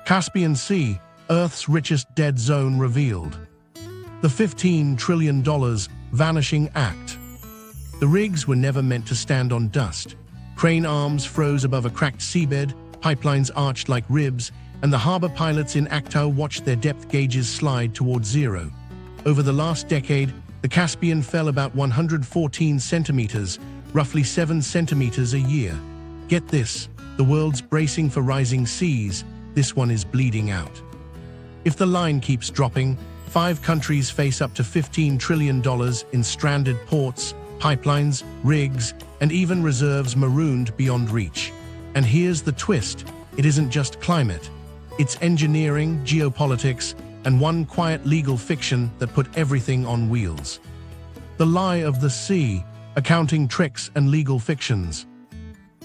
Caspian Sea, Earth's richest dead zone revealed. The $15 trillion Vanishing Act. The rigs were never meant to stand on dust. Crane arms froze above a cracked seabed, pipelines arched like ribs, and the harbor pilots in Aktau watched their depth gauges slide towards zero. Over the last decade, the Caspian fell about 114 centimeters, roughly 7 centimeters a year. Get this, the world's bracing for rising seas, this one is bleeding out. If the line keeps dropping, 5 countries face up to $15 trillion in stranded ports, pipelines, rigs, and even reserves marooned beyond reach. And here's the twist, it isn't just climate. It's engineering, geopolitics, and one quiet legal fiction that put everything on wheels. The lie of the sea, accounting tricks and legal fictions.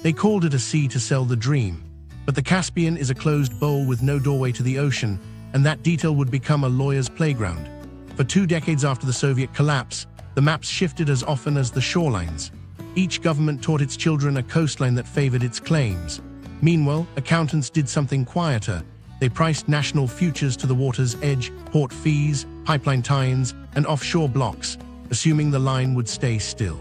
They called it a sea to sell the dream, but the Caspian is a closed bowl with no doorway to the ocean, and that detail would become a lawyer's playground. For 2 decades after the Soviet collapse, the maps shifted as often as the shorelines. Each government taught its children a coastline that favored its claims. Meanwhile, accountants did something quieter. They priced national futures to the water's edge, port fees, pipeline tie-ins, and offshore blocks, assuming the line would stay still.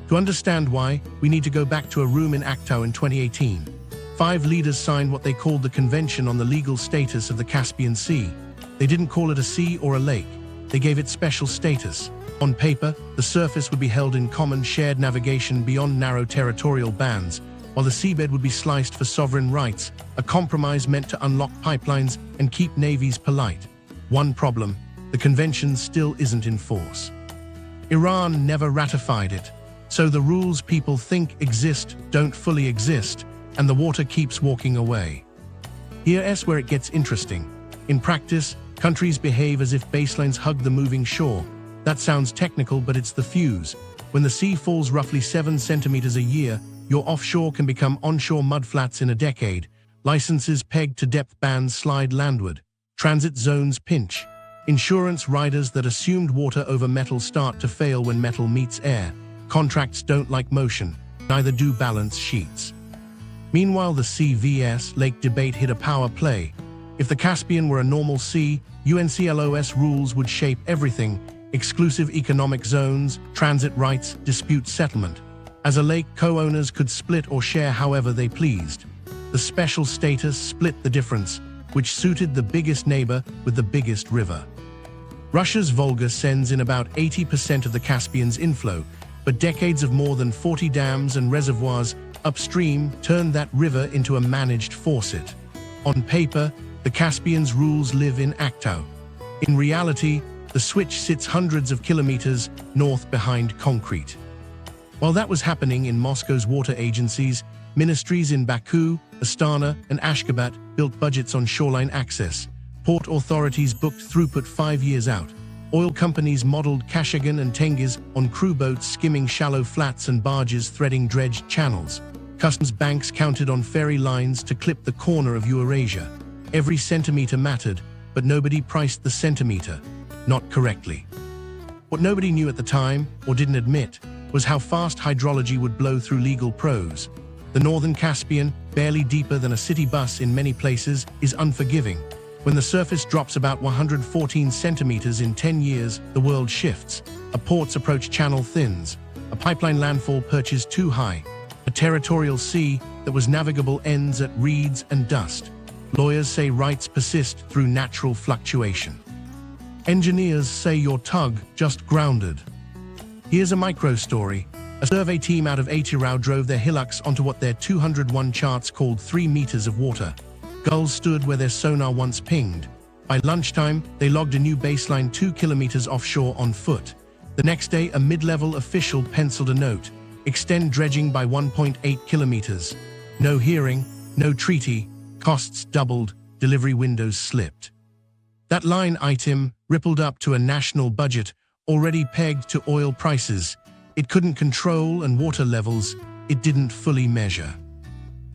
To understand why, we need to go back to a room in Aktau in 2018. 5 leaders signed what they called the Convention on the Legal Status of the Caspian Sea. They didn't call it a sea or a lake. They gave it special status. On paper, the surface would be held in common shared navigation beyond narrow territorial bands, while the seabed would be sliced for sovereign rights, a compromise meant to unlock pipelines and keep navies polite. One problem, the convention still isn't in force. Iran never ratified it, so the rules people think exist don't fully exist, and the water keeps walking away. Here's where it gets interesting. In practice, countries behave as if baselines hug the moving shore. That sounds technical, but it's the fuse. When the sea falls roughly 7 centimeters a year, your offshore can become onshore mudflats in a decade. Licenses pegged to depth bands slide landward. Transit zones pinch. Insurance riders that assumed water over metal start to fail when metal meets air. Contracts don't like motion, neither do balance sheets. Meanwhile, the sea vs. lake debate hit a power play. If the Caspian were a normal sea, UNCLOS rules would shape everything: exclusive economic zones, transit rights, dispute settlement. As a lake, co-owners could split or share however they pleased. The special status split the difference, which suited the biggest neighbor with the biggest river. Russia's Volga sends in about 80% of the Caspian's inflow, but decades of more than 40 dams and reservoirs upstream turned that river into a managed faucet. On paper, the Caspian's rules live in Aktau. In reality, the switch sits hundreds of kilometers north behind concrete. While that was happening in Moscow's water agencies, ministries in Baku, Astana, and Ashgabat built budgets on shoreline access. Port authorities booked throughput 5 years out. Oil companies modeled Kashagan and Tengiz on crew boats skimming shallow flats and barges threading dredged channels. Customs banks counted on ferry lines to clip the corner of Eurasia. Every centimeter mattered, but nobody priced the centimeter. Not correctly. What nobody knew at the time, or didn't admit, was how fast hydrology would blow through legal prose. The northern Caspian, barely deeper than a city bus in many places, is unforgiving. When the surface drops about 114 centimeters in 10 years, the world shifts. A port's approach channel thins. A pipeline landfall perches too high. A territorial sea that was navigable ends at reeds and dust. Lawyers say rights persist through natural fluctuation. Engineers say your tug just grounded. Here's a micro-story. A survey team out of Atirau drove their hillocks onto what their 201 charts called 3 meters of water. Gulls stood where their sonar once pinged. By lunchtime, they logged a new baseline 2 kilometers offshore on foot. The next day, a mid-level official penciled a note: extend dredging by 1.8 kilometers. No hearing, no treaty, costs doubled, delivery windows slipped. That line item rippled up to a national budget already pegged to oil prices. It couldn't control, and water levels it didn't fully measure.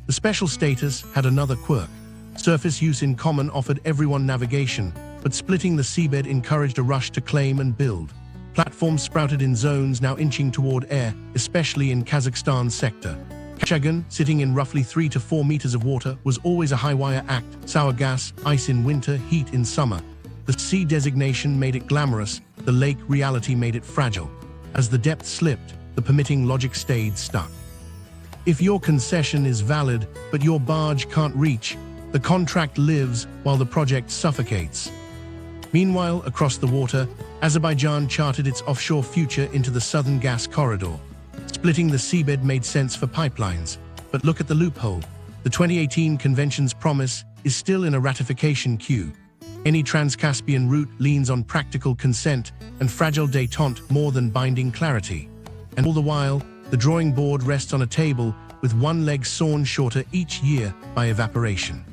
The special status had another quirk. Surface use in common offered everyone navigation, but splitting the seabed encouraged a rush to claim and build. Platforms sprouted in zones now inching toward air, especially in Kazakhstan's sector. Kashagan, sitting in roughly 3 to 4 meters of water, was always a high-wire act. Sour gas, ice in winter, heat in summer. The sea designation made it glamorous, the lake reality made it fragile. As the depth slipped, the permitting logic stayed stuck. If your concession is valid, but your barge can't reach, the contract lives while the project suffocates. Meanwhile, across the water, Azerbaijan charted its offshore future into the southern gas corridor. Splitting the seabed made sense for pipelines, but look at the loophole. The 2018 convention's promise is still in a ratification queue. Any Trans-Caspian route leans on practical consent and fragile détente more than binding clarity. And all the while, the drawing board rests on a table with one leg sawn shorter each year by evaporation.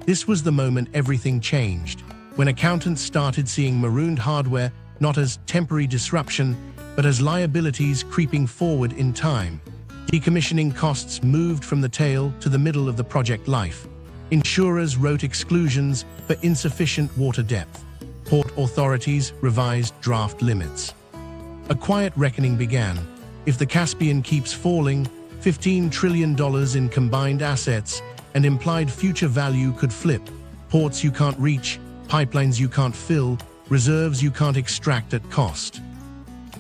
This was the moment everything changed, when accountants started seeing marooned hardware not as temporary disruption, but as liabilities creeping forward in time. Decommissioning costs moved from the tail to the middle of the project life. Insurers wrote exclusions for insufficient water depth. Port authorities revised draft limits. A quiet reckoning began. If the Caspian keeps falling, $15 trillion in combined assets and implied future value could flip. Ports you can't reach, pipelines you can't fill, reserves you can't extract at cost.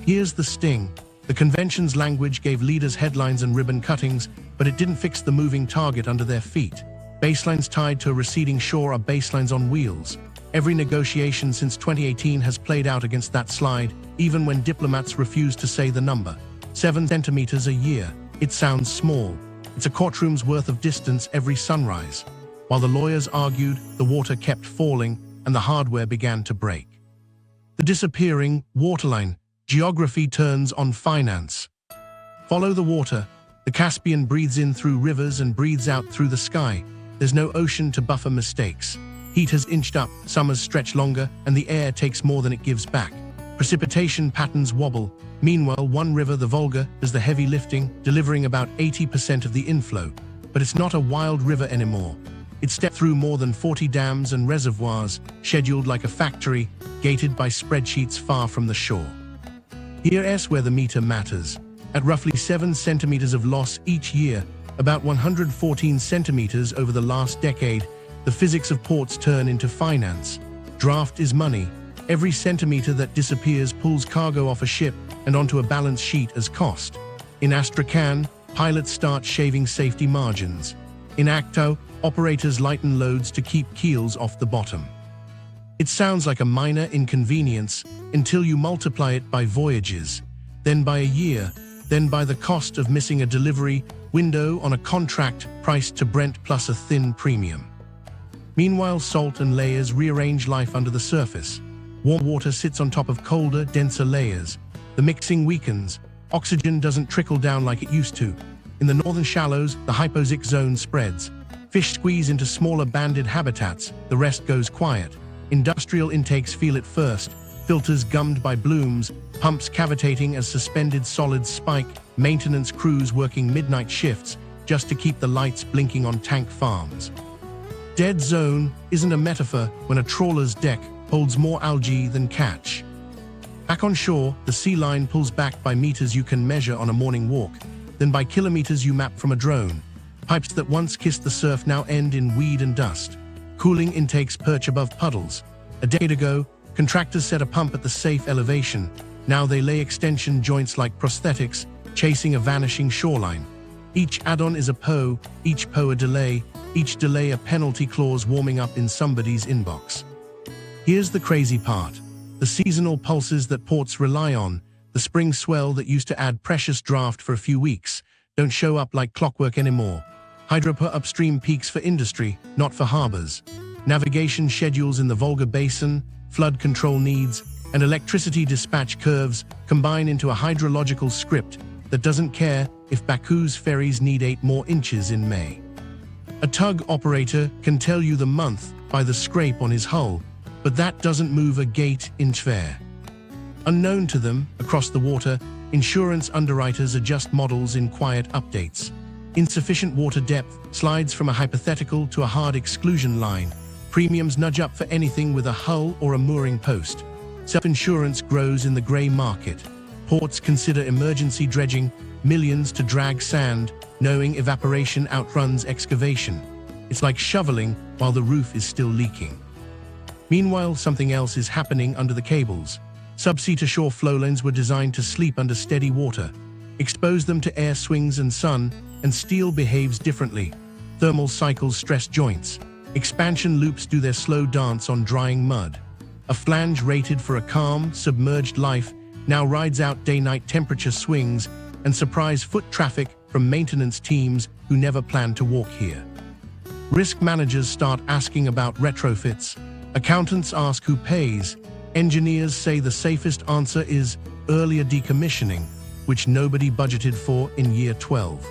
Here's the sting. The convention's language gave leaders headlines and ribbon cuttings, but it didn't fix the moving target under their feet. Baselines tied to a receding shore are baselines on wheels. Every negotiation since 2018 has played out against that slide, even when diplomats refuse to say the number. 7 centimeters a year. It sounds small. It's a courtroom's worth of distance every sunrise. While the lawyers argued, the water kept falling and the hardware began to break. The disappearing waterline. Geography turns on finance. Follow the water. The Caspian breathes in through rivers and breathes out through the sky. There's no ocean to buffer mistakes. Heat has inched up, summers stretch longer, and the air takes more than it gives back. Precipitation patterns wobble. Meanwhile, one river, the Volga, does the heavy lifting, delivering about 80% of the inflow. But it's not a wild river anymore. It stepped through more than 40 dams and reservoirs, scheduled like a factory, gated by spreadsheets far from the shore. Here's where the meter matters. At roughly 7 centimeters of loss each year, about 114 centimeters over the last decade, the physics of ports turn into finance. Draft is money. Every centimeter that disappears pulls cargo off a ship and onto a balance sheet as cost. In Astrakhan, pilots start shaving safety margins. In Aktau, operators lighten loads to keep keels off the bottom. It sounds like a minor inconvenience until you multiply it by voyages, then by a year, then by the cost of missing a delivery window on a contract priced to Brent plus a thin premium. Meanwhile, salt and layers rearrange life under the surface. Warm water sits on top of colder, denser layers. The mixing weakens. Oxygen doesn't trickle down like it used to. In the northern shallows, the hypoxic zone spreads. Fish squeeze into smaller banded habitats. The rest goes quiet. Industrial intakes feel it first. Filters gummed by blooms, pumps cavitating as suspended solids spike, maintenance crews working midnight shifts just to keep the lights blinking on tank farms. Dead zone isn't a metaphor when a trawler's deck holds more algae than catch. Back on shore, the sea line pulls back by meters you can measure on a morning walk, then by kilometers you map from a drone. Pipes that once kissed the surf now end in weed and dust. Cooling intakes perch above puddles. A decade ago, contractors set a pump at the safe elevation. Now they lay extension joints like prosthetics, chasing a vanishing shoreline. Each add-on is a PO, each PO a delay, each delay a penalty clause warming up in somebody's inbox. Here's the crazy part. The seasonal pulses that ports rely on, the spring swell that used to add precious draft for a few weeks, don't show up like clockwork anymore. Hydro per upstream peaks for industry, not for harbors. Navigation schedules in the Volga Basin, flood control needs, and electricity dispatch curves combine into a hydrological script that doesn't care if Baku's ferries need 8 more inches in May. A tug operator can tell you the month by the scrape on his hull, but that doesn't move a gate inch fair. Unknown to them, across the water, insurance underwriters adjust models in quiet updates. Insufficient water depth slides from a hypothetical to a hard exclusion line. Premiums nudge up for anything with a hull or a mooring post. Self-insurance grows in the grey market. Ports consider emergency dredging, millions to drag sand, knowing evaporation outruns excavation. It's like shoveling while the roof is still leaking. Meanwhile, something else is happening under the cables. Subsea-to-shore flow lanes were designed to sleep under steady water. Expose them to air swings and sun, and steel behaves differently. Thermal cycles stress joints. Expansion loops do their slow dance on drying mud. A flange rated for a calm, submerged life now rides out day-night temperature swings and surprise foot traffic from maintenance teams who never planned to walk here. Risk managers start asking about retrofits. Accountants ask who pays. Engineers say the safest answer is earlier decommissioning, which nobody budgeted for in year 12.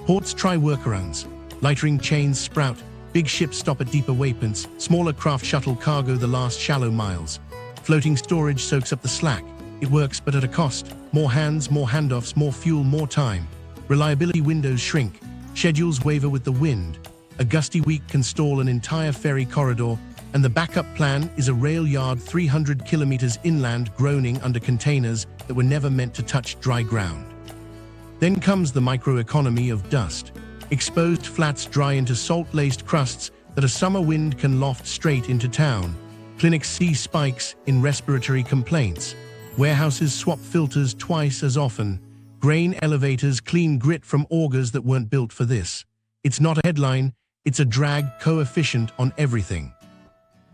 Ports try workarounds. Lightering chains sprout. Big ships stop at deeper waypoints. Smaller craft shuttle cargo the last shallow miles. Floating storage soaks up the slack. It works, but at a cost. More hands, more handoffs, more fuel, more time. Reliability windows shrink. Schedules waver with the wind. A gusty week can stall an entire ferry corridor, and the backup plan is a rail yard 300 kilometers inland groaning under containers that were never meant to touch dry ground. Then comes the microeconomy of dust. Exposed flats dry into salt-laced crusts that a summer wind can loft straight into town. Clinics see spikes in respiratory complaints. Warehouses swap filters twice as often. Grain elevators clean grit from augers that weren't built for this. It's not a headline, it's a drag coefficient on everything.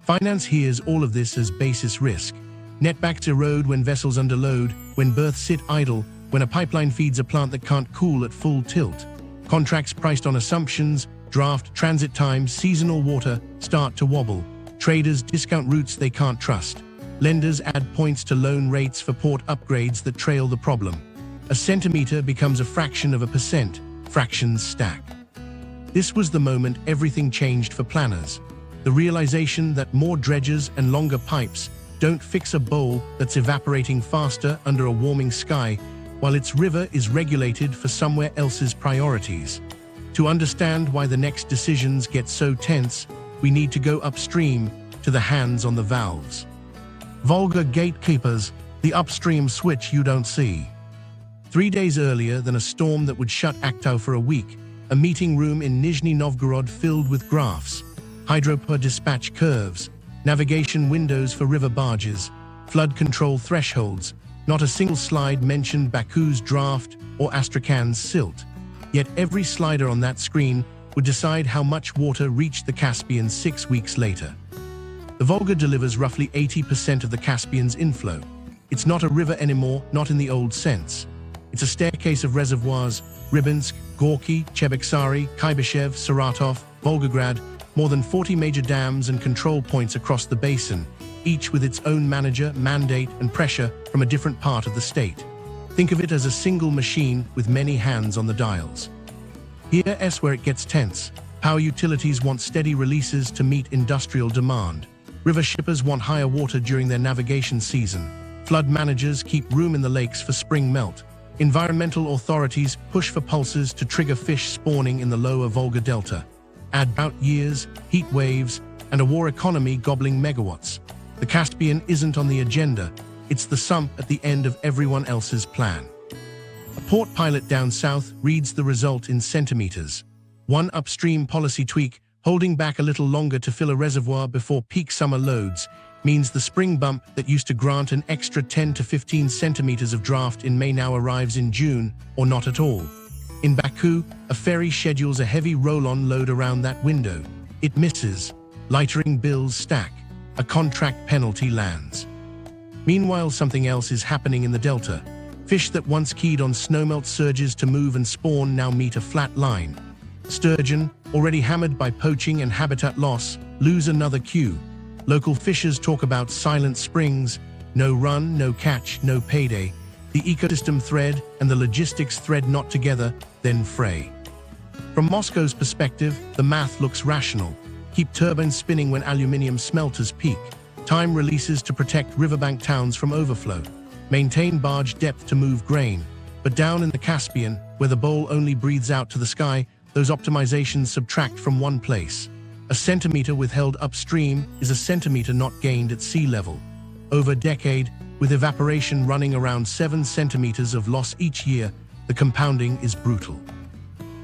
Finance hears all of this as basis risk. Netbacks erode when vessels underload, when berths sit idle, when a pipeline feeds a plant that can't cool at full tilt. Contracts priced on assumptions, draft, transit times, seasonal water start to wobble. Traders discount routes they can't trust. Lenders add points to loan rates for port upgrades that trail the problem. A centimeter becomes a fraction of a percent. Fractions stack. This was the moment everything changed for planners. The realization that more dredges and longer pipes don't fix a bowl that's evaporating faster under a warming sky, while its river is regulated for somewhere else's priorities. To understand why the next decisions get so tense, we need to go upstream to the hands on the valves. Volga gatekeepers, the upstream switch you don't see. 3 days earlier than a storm that would shut Aktau for a week, a meeting room in Nizhny Novgorod filled with graphs, hydropower dispatch curves, navigation windows for river barges, flood control thresholds. Not a single slide mentioned Baku's draft or Astrakhan's silt. Yet every slider on that screen would decide how much water reached the Caspian 6 weeks later. The Volga delivers roughly 80% of the Caspian's inflow. It's not a river anymore, not in the old sense. It's a staircase of reservoirs: Rybinsk, Gorky, Cheboksary, Kaibyshev, Saratov, Volgograd, more than 40 major dams and control points across the basin, each with its own manager, mandate, and pressure from a different part of the state. Think of it as a single machine with many hands on the dials. Here's where it gets tense. Power utilities want steady releases to meet industrial demand. River shippers want higher water during their navigation season. Flood managers keep room in the lakes for spring melt. Environmental authorities push for pulses to trigger fish spawning in the lower Volga Delta. Add drought years, heat waves, and a war economy gobbling megawatts. The Caspian isn't on the agenda, it's the sump at the end of everyone else's plan. A port pilot down south reads the result in centimeters. One upstream policy tweak, holding back a little longer to fill a reservoir before peak summer loads, means the spring bump that used to grant an extra 10 to 15 centimeters of draft in May now arrives in June, or not at all. In Baku, a ferry schedules a heavy roll-on load around that window. It misses. Lightering bills stack. A contract penalty lands. Meanwhile, something else is happening in the delta. Fish that once keyed on snowmelt surges to move and spawn now meet a flat line. Sturgeon, already hammered by poaching and habitat loss, lose another cue. Local fishers talk about silent springs, no run, no catch, no payday. The ecosystem thread and the logistics thread not together, then fray. From Moscow's perspective, the math looks rational. Keep turbines spinning when aluminium smelters peak. Time releases to protect riverbank towns from overflow. Maintain barge depth to move grain. But down in the Caspian, where the bowl only breathes out to the sky, those optimizations subtract from one place. A centimeter withheld upstream is a centimeter not gained at sea level. Over a decade, with evaporation running around 7 centimeters of loss each year, The compounding is brutal.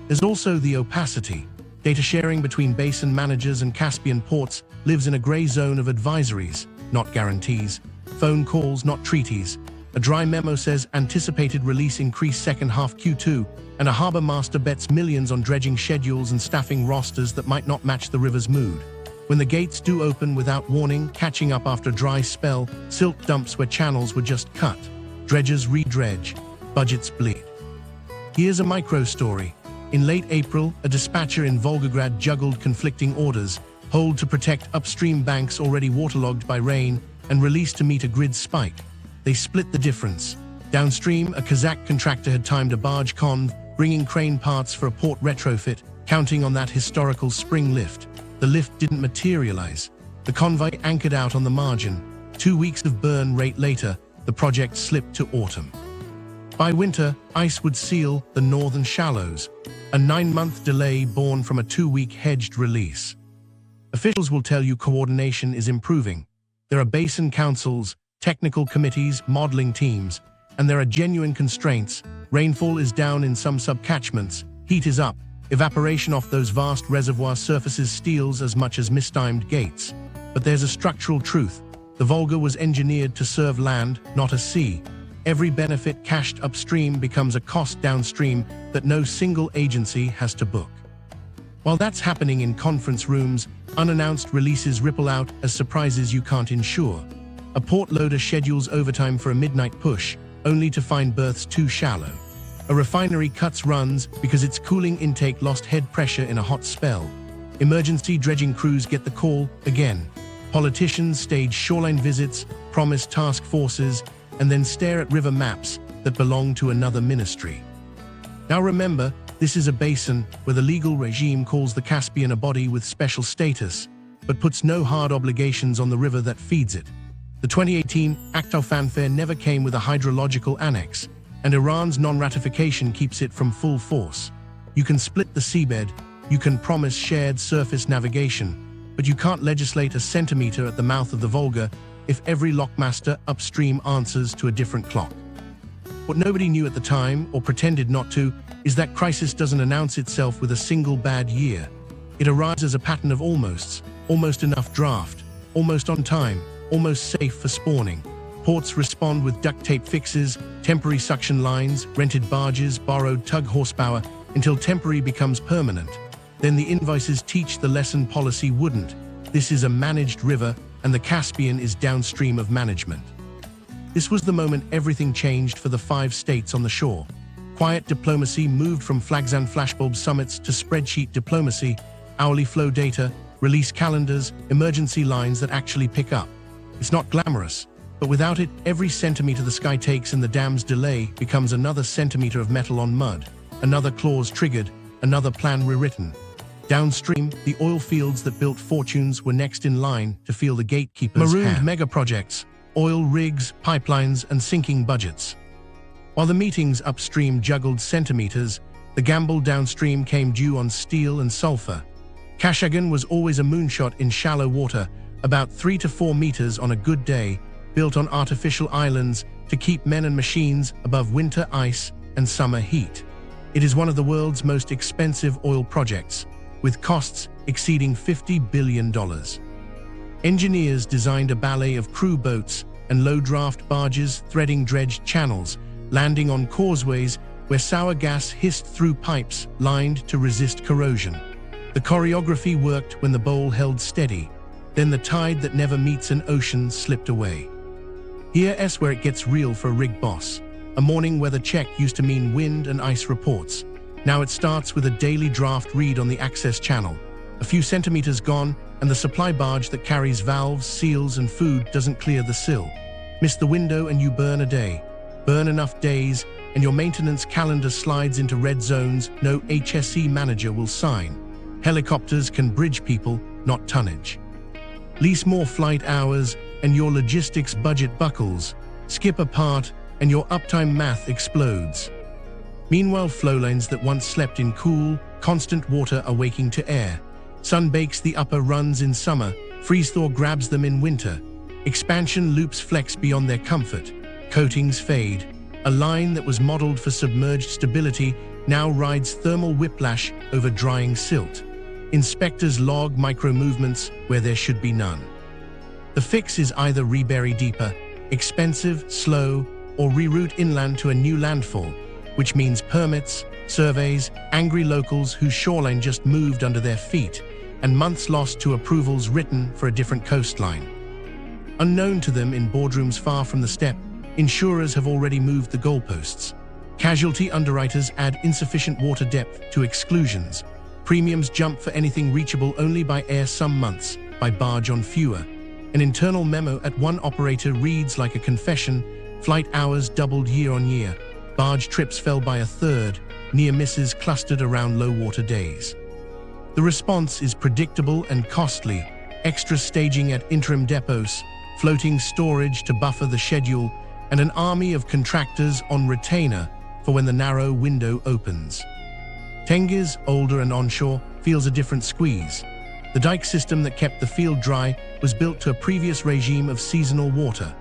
There's also the opacity. Data sharing between basin managers and Caspian ports lives in a gray zone of advisories, not guarantees, phone calls, not treaties. A dry memo says anticipated release increase second half Q2, and a harbor master bets millions on dredging schedules and staffing rosters that might not match the river's mood. When the gates do open without warning, catching up after a dry spell, silt dumps where channels were just cut. Dredgers re-dredge, budgets bleed. Here's a micro story. In late April, a dispatcher in Volgograd juggled conflicting orders: hold to protect upstream banks already waterlogged by rain, and release to meet a grid spike. They split the difference. Downstream, a Kazakh contractor had timed a barge conv, bringing crane parts for a port retrofit, counting on that historical spring lift. The lift didn't materialize. The convoy anchored out on the margin. 2 weeks of burn rate later, the project slipped to autumn. By winter, ice would seal the northern shallows, a 9-month delay born from a 2-week hedged release. Officials will tell you coordination is improving. There are basin councils, technical committees, modeling teams, and there are genuine constraints. Rainfall is down in some subcatchments, heat is up, evaporation off those vast reservoir surfaces steals as much as mistimed gates. But there's a structural truth. The Volga was engineered to serve land, not a sea. Every benefit cashed upstream becomes a cost downstream that no single agency has to book. While that's happening in conference rooms, unannounced releases ripple out as surprises you can't insure. A port loader schedules overtime for a midnight push, only to find berths too shallow. A refinery cuts runs because its cooling intake lost head pressure in a hot spell. Emergency dredging crews get the call again. Politicians stage shoreline visits, promise task forces, and then stare at river maps that belong to another ministry. Now remember, this is a basin where the legal regime calls the Caspian a body with special status, but puts no hard obligations on the river that feeds it. The 2018 Aktau fanfare never came with a hydrological annex, and Iran's non-ratification keeps it from full force. You can split the seabed, you can promise shared surface navigation, but you can't legislate a centimeter at the mouth of the Volga if every lockmaster upstream answers to a different clock. What nobody knew at the time, or pretended not to, is that crisis doesn't announce itself with a single bad year. It arrives as a pattern of almosts: almost enough draft, almost on time, almost safe for spawning. Ports respond with duct tape fixes, temporary suction lines, rented barges, borrowed tug horsepower, until temporary becomes permanent. Then the invoices teach the lesson policy wouldn't. This is a managed river, and the Caspian is downstream of management. This was the moment everything changed for the 5 states on the shore. Quiet diplomacy moved from flags and flashbulb summits to spreadsheet diplomacy, hourly flow data, release calendars, emergency lines that actually pick up. It's not glamorous, but without it, every centimeter the sky takes in the dam's delay becomes another centimeter of metal on mud, another clause triggered, another plan rewritten. Downstream, the oil fields that built fortunes were next in line to feel the gatekeepers' Marooned hand. Mega projects, oil rigs, pipelines, and sinking budgets. While the meetings upstream juggled centimeters, the gamble downstream came due on steel and sulfur. Kashagan was always a moonshot in shallow water, about 3 to 4 meters on a good day, built on artificial islands to keep men and machines above winter ice and summer heat. It is one of the world's most expensive oil projects, with costs exceeding $50 billion. Engineers designed a ballet of crew boats and low-draft barges threading dredged channels, landing on causeways where sour gas hissed through pipes lined to resist corrosion. The choreography worked when the bowl held steady, then the tide that never meets an ocean slipped away. Here's where it gets real for a rig boss. A morning weather check used to mean wind and ice reports. Now it starts with a daily draft read on the access channel. A few centimeters gone, and the supply barge that carries valves, seals, and food doesn't clear the sill. Miss the window and you burn a day. Burn enough days, and your maintenance calendar slides into red zones no HSE manager will sign. Helicopters can bridge people, not tonnage. Lease more flight hours, and your logistics budget buckles. Skip a part, and your uptime math explodes. Meanwhile, flowlines that once slept in cool, constant water are waking to air. Sun bakes the upper runs in summer, freeze-thaw grabs them in winter. Expansion loops flex beyond their comfort. Coatings fade. A line that was modeled for submerged stability now rides thermal whiplash over drying silt. Inspectors log micro-movements where there should be none. The fix is either rebury deeper, expensive, slow, or reroute inland to a new landfall, which means permits, surveys, angry locals whose shoreline just moved under their feet, and months lost to approvals written for a different coastline. Unknown to them in boardrooms far from the steppe, insurers have already moved the goalposts. Casualty underwriters add insufficient water depth to exclusions. Premiums jump for anything reachable only by air some months, by barge on fewer. An internal memo at one operator reads like a confession: flight hours doubled year on year. Barge trips fell by a third, near misses clustered around low water days. The response is predictable and costly: extra staging at interim depots, floating storage to buffer the schedule, and an army of contractors on retainer for when the narrow window opens. Tengiz, older and onshore, feels a different squeeze. The dike system that kept the field dry was built to a previous regime of seasonal water.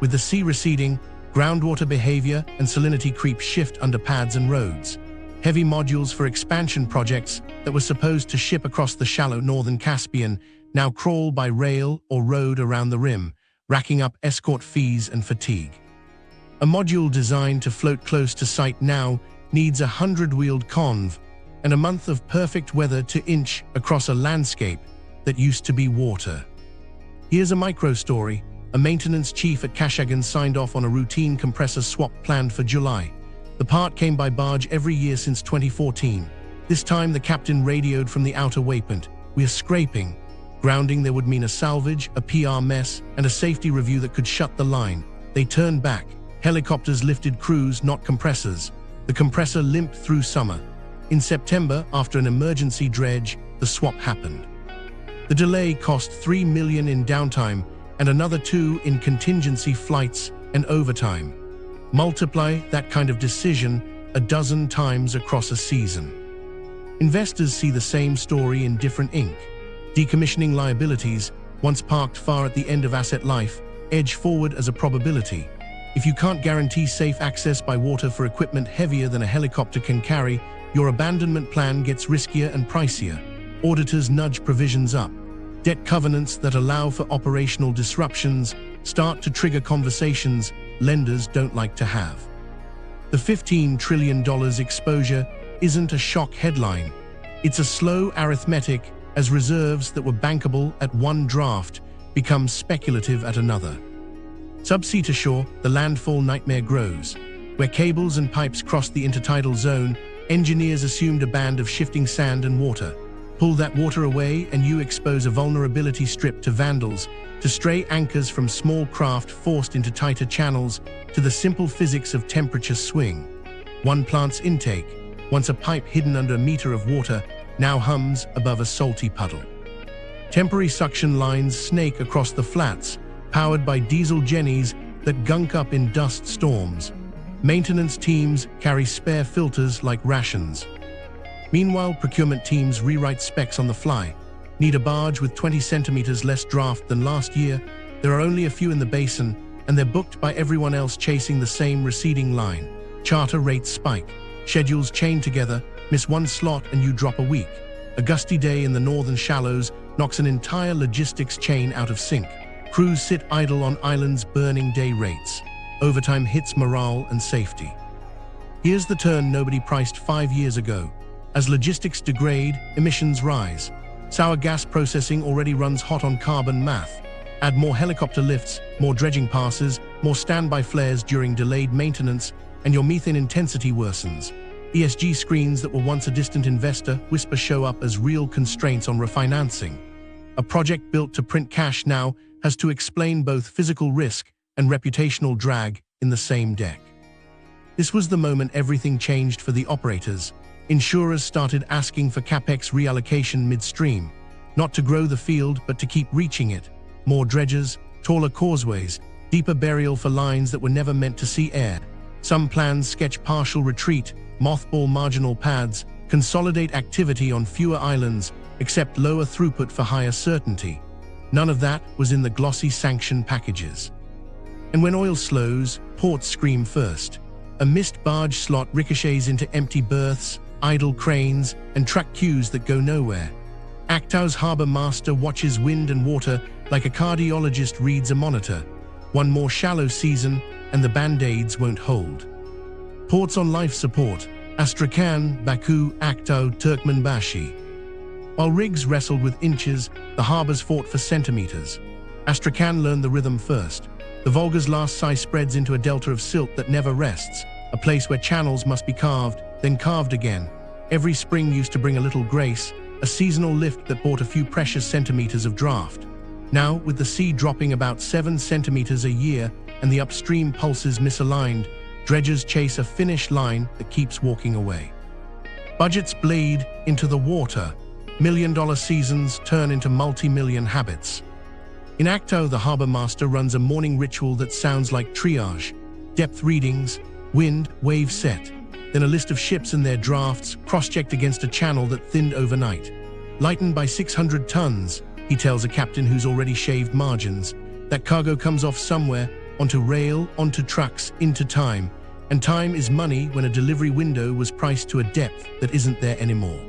With the sea receding, groundwater behavior and salinity creep shift under pads and roads. Heavy modules for expansion projects that were supposed to ship across the shallow northern Caspian now crawl by rail or road around the rim, racking up escort fees and fatigue. A module designed to float close to site now needs a 100-wheeled conv and a month of perfect weather to inch across a landscape that used to be water. Here's a micro-story. A maintenance chief at Kashagan signed off on a routine compressor swap planned for July. The part came by barge every year since 2014. This time the captain radioed from the outer waypoint: "We're scraping." Grounding there would mean a salvage, a PR mess, and a safety review that could shut the line. They turned back. Helicopters lifted crews, not compressors. The compressor limped through summer. In September, after an emergency dredge, the swap happened. The delay cost $3 million in downtime and another $2 million in contingency flights and overtime. Multiply that kind of decision a dozen times across a season. Investors see the same story in different ink. Decommissioning liabilities, once parked far at the end of asset life, edge forward as a probability. If you can't guarantee safe access by water for equipment heavier than a helicopter can carry, your abandonment plan gets riskier and pricier. Auditors nudge provisions up. Debt covenants that allow for operational disruptions start to trigger conversations lenders don't like to have. The $15 trillion exposure isn't a shock headline. It's a slow arithmetic as reserves that were bankable at one draft become speculative at another. Subsea to shore, the landfall nightmare grows. Where cables and pipes crossed the intertidal zone, engineers assumed a band of shifting sand and water. Pull that water away and you expose a vulnerability strip to vandals, to stray anchors from small craft forced into tighter channels, to the simple physics of temperature swing. One plant's intake, once a pipe hidden under a meter of water, now hums above a salty puddle. Temporary suction lines snake across the flats, powered by diesel jennies that gunk up in dust storms. Maintenance teams carry spare filters like rations. Meanwhile, procurement teams rewrite specs on the fly. Need a barge with 20 centimeters less draft than last year? There are only a few in the basin, and they're booked by everyone else chasing the same receding line. Charter rates spike. Schedules chain together, miss one slot and you drop a week. A gusty day in the northern shallows knocks an entire logistics chain out of sync. Crews sit idle on islands burning day rates. Overtime hits morale and safety. Here's the turn nobody priced 5 years ago. As logistics degrade, emissions rise. Sour gas processing already runs hot on carbon math. Add more helicopter lifts, more dredging passes, more standby flares during delayed maintenance, and your methane intensity worsens. ESG screens that were once a distant investor whisper show up as real constraints on refinancing. A project built to print cash now has to explain both physical risk and reputational drag in the same deck. This was the moment everything changed for the operators. Insurers started asking for capex reallocation midstream, not to grow the field but to keep reaching it. More dredges, taller causeways, deeper burial for lines that were never meant to see air. Some plans sketch partial retreat, mothball marginal pads, consolidate activity on fewer islands, accept lower throughput for higher certainty. None of that was in the glossy sanction packages. And when oil slows, ports scream first. A missed barge slot ricochets into empty berths, idle cranes, and truck queues that go nowhere. Aktau's harbor master watches wind and water like a cardiologist reads a monitor. One more shallow season, and the band-aids won't hold. Ports on life support: Astrakhan, Baku, Aktau, Turkmenbashi. While rigs wrestled with inches, the harbors fought for centimeters. Astrakhan learned the rhythm first. The Volga's last sigh spreads into a delta of silt that never rests, a place where channels must be carved, then carved again. Every spring used to bring a little grace, a seasonal lift that brought a few precious centimeters of draft. Now, with the sea dropping about 7 centimeters a year and the upstream pulses misaligned, dredgers chase a finish line that keeps walking away. Budgets bleed into the water. $1 million seasons turn into multi-million habits. In Aktau, the harbor master runs a morning ritual that sounds like triage: depth readings, wind, wave set, then a list of ships and their drafts cross-checked against a channel that thinned overnight. Lightened by 600 tons, he tells a captain who's already shaved margins. That cargo comes off somewhere, onto rail, onto trucks, into time. And time is money when a delivery window was priced to a depth that isn't there anymore.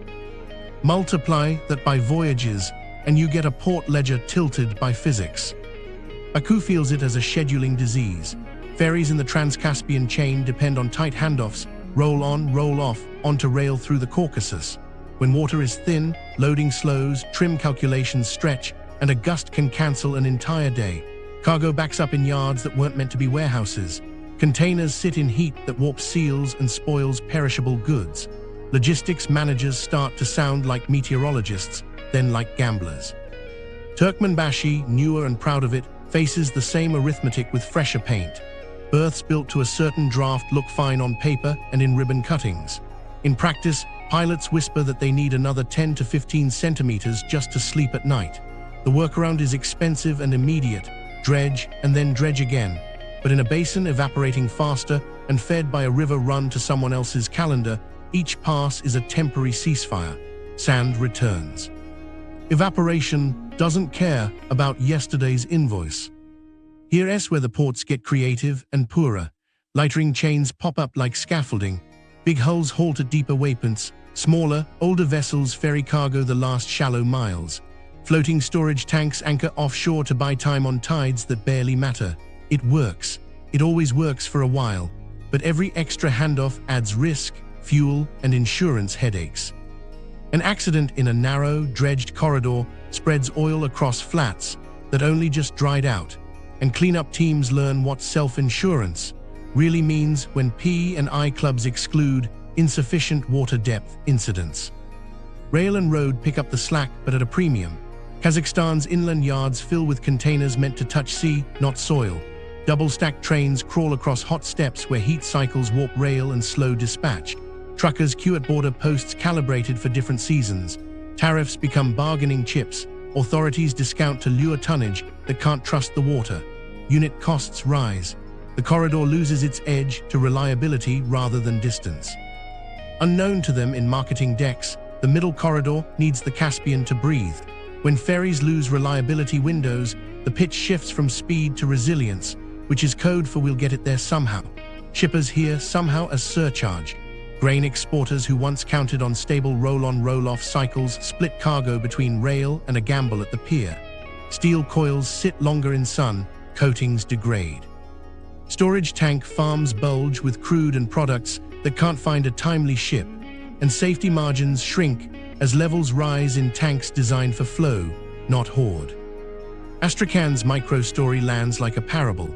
Multiply that by voyages, and you get a port ledger tilted by physics. Baku feels it as a scheduling disease. Ferries in the Trans-Caspian chain depend on tight handoffs, roll on, roll off, onto rail through the Caucasus. When water is thin, loading slows, trim calculations stretch, and a gust can cancel an entire day. Cargo backs up in yards that weren't meant to be warehouses. Containers sit in heat that warps seals and spoils perishable goods. Logistics managers start to sound like meteorologists, then like gamblers. Turkmenbashi, newer and proud of it, faces the same arithmetic with fresher paint. Berths built to a certain draft look fine on paper and in ribbon cuttings. In practice, pilots whisper that they need another 10 to 15 centimeters just to sleep at night. The workaround is expensive and immediate: dredge and then dredge again. But in a basin evaporating faster and fed by a river run to someone else's calendar, each pass is a temporary ceasefire. Sand returns. Evaporation doesn't care about yesterday's invoice. Here's where the ports get creative and poorer. Lightering chains pop up like scaffolding. Big hulls halt at deeper waypoints. Smaller, older vessels ferry cargo the last shallow miles. Floating storage tanks anchor offshore to buy time on tides that barely matter. It works. It always works for a while. But every extra handoff adds risk, fuel, and insurance headaches. An accident in a narrow, dredged corridor spreads oil across flats that only just dried out, and cleanup teams learn what self-insurance really means when P&I clubs exclude insufficient water depth incidents. Rail and road pick up the slack, but at a premium. Kazakhstan's inland yards fill with containers meant to touch sea, not soil. Double-stacked trains crawl across hot steps where heat cycles warp rail and slow dispatch. Truckers queue at border posts calibrated for different seasons. Tariffs become bargaining chips. Authorities discount to lure tonnage that can't trust the water. Unit costs rise. The corridor loses its edge to reliability rather than distance. Unknown to them in marketing decks, the middle corridor needs the Caspian to breathe. When ferries lose reliability windows, the pitch shifts from speed to resilience, which is code for we'll get it there somehow. Shippers hear somehow as surcharge. Grain exporters who once counted on stable roll-on roll-off cycles split cargo between rail and a gamble at the pier. Steel coils sit longer in sun, coatings degrade. Storage tank farms bulge with crude and products that can't find a timely ship, and safety margins shrink as levels rise in tanks designed for flow, not hoard. Astrakhan's micro-story lands like a parable.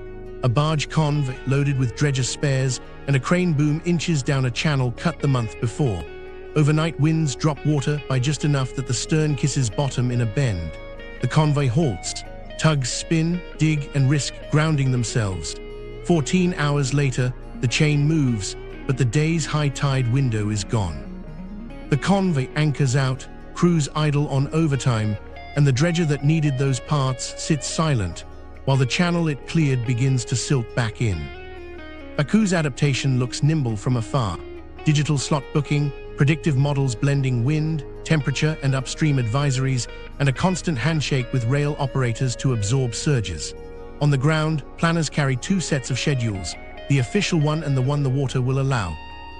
A barge convoy loaded with dredger spares and a crane boom inches down a channel cut the month before. Overnight winds drop water by just enough that the stern kisses bottom in a bend. The convoy halts. Tugs spin, dig, and risk grounding themselves. 14 hours later, the chain moves, but the day's high tide window is gone. The convoy anchors out, crews idle on overtime, and the dredger that needed those parts sits silent, while the channel it cleared begins to silt back in. Baku's adaptation looks nimble from afar. Digital slot booking, predictive models blending wind, temperature, and upstream advisories, and a constant handshake with rail operators to absorb surges. On the ground, planners carry two sets of schedules, the official one and the one the water will allow.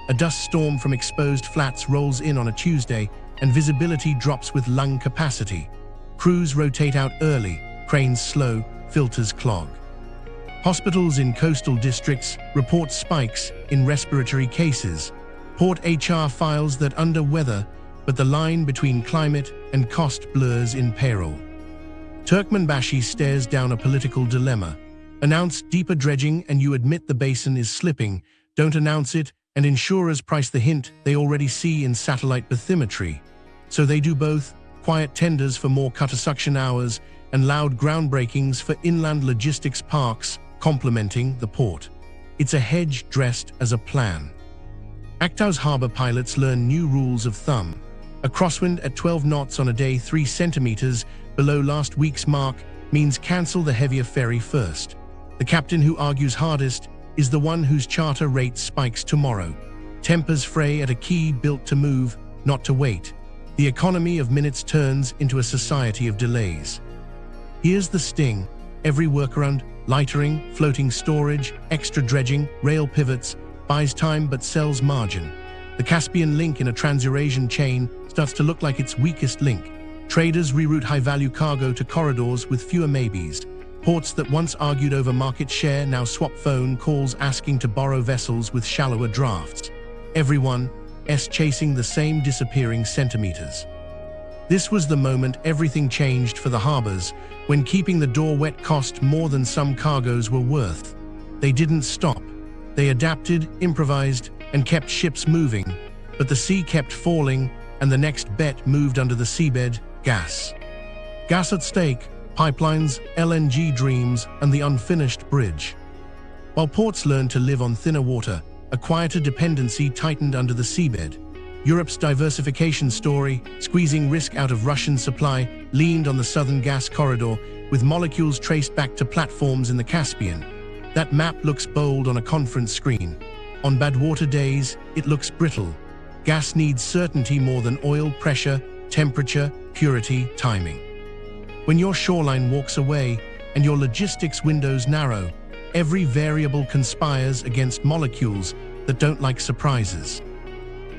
A dust storm from exposed flats rolls in on a Tuesday, and visibility drops with lung capacity. Crews rotate out early, cranes slow, filters clog. Hospitals in coastal districts report spikes in respiratory cases. Port HR files that under weather, but the line between climate and cost blurs in payroll. Turkmenbashi stares down a political dilemma. Announce deeper dredging and you admit the basin is slipping. Don't announce it, and insurers price the hint they already see in satellite bathymetry. So they do both, quiet tenders for more cutter suction hours and loud groundbreakings for inland logistics parks complementing the port. It's a hedge dressed as a plan. Aktau's harbor pilots learn new rules of thumb. A crosswind at 12 knots on a day 3 centimeters below last week's mark means cancel the heavier ferry first. The captain who argues hardest is the one whose charter rate spikes tomorrow. Tempers fray at a quay built to move, not to wait. The economy of minutes turns into a society of delays. Here's the sting. Every workaround, lightering, floating storage, extra dredging, rail pivots, buys time but sells margin. The Caspian link in a Trans-Eurasian chain starts to look like its weakest link. Traders reroute high-value cargo to corridors with fewer maybes. Ports that once argued over market share now swap phone calls asking to borrow vessels with shallower drafts. Everyone's chasing the same disappearing centimeters. This was the moment everything changed for the harbors, when keeping the door wet cost more than some cargoes were worth. They didn't stop. They adapted, improvised, and kept ships moving, but the sea kept falling, and the next bet moved under the seabed: gas. Gas at stake, pipelines, LNG dreams, and the unfinished bridge. While ports learned to live on thinner water, a quieter dependency tightened under the seabed. Europe's diversification story, squeezing risk out of Russian supply, leaned on the southern gas corridor, with molecules traced back to platforms in the Caspian. That map looks bold on a conference screen. On bad water days, it looks brittle. Gas needs certainty more than oil: pressure, temperature, purity, timing. When your shoreline walks away and your logistics windows narrow, every variable conspires against molecules that don't like surprises.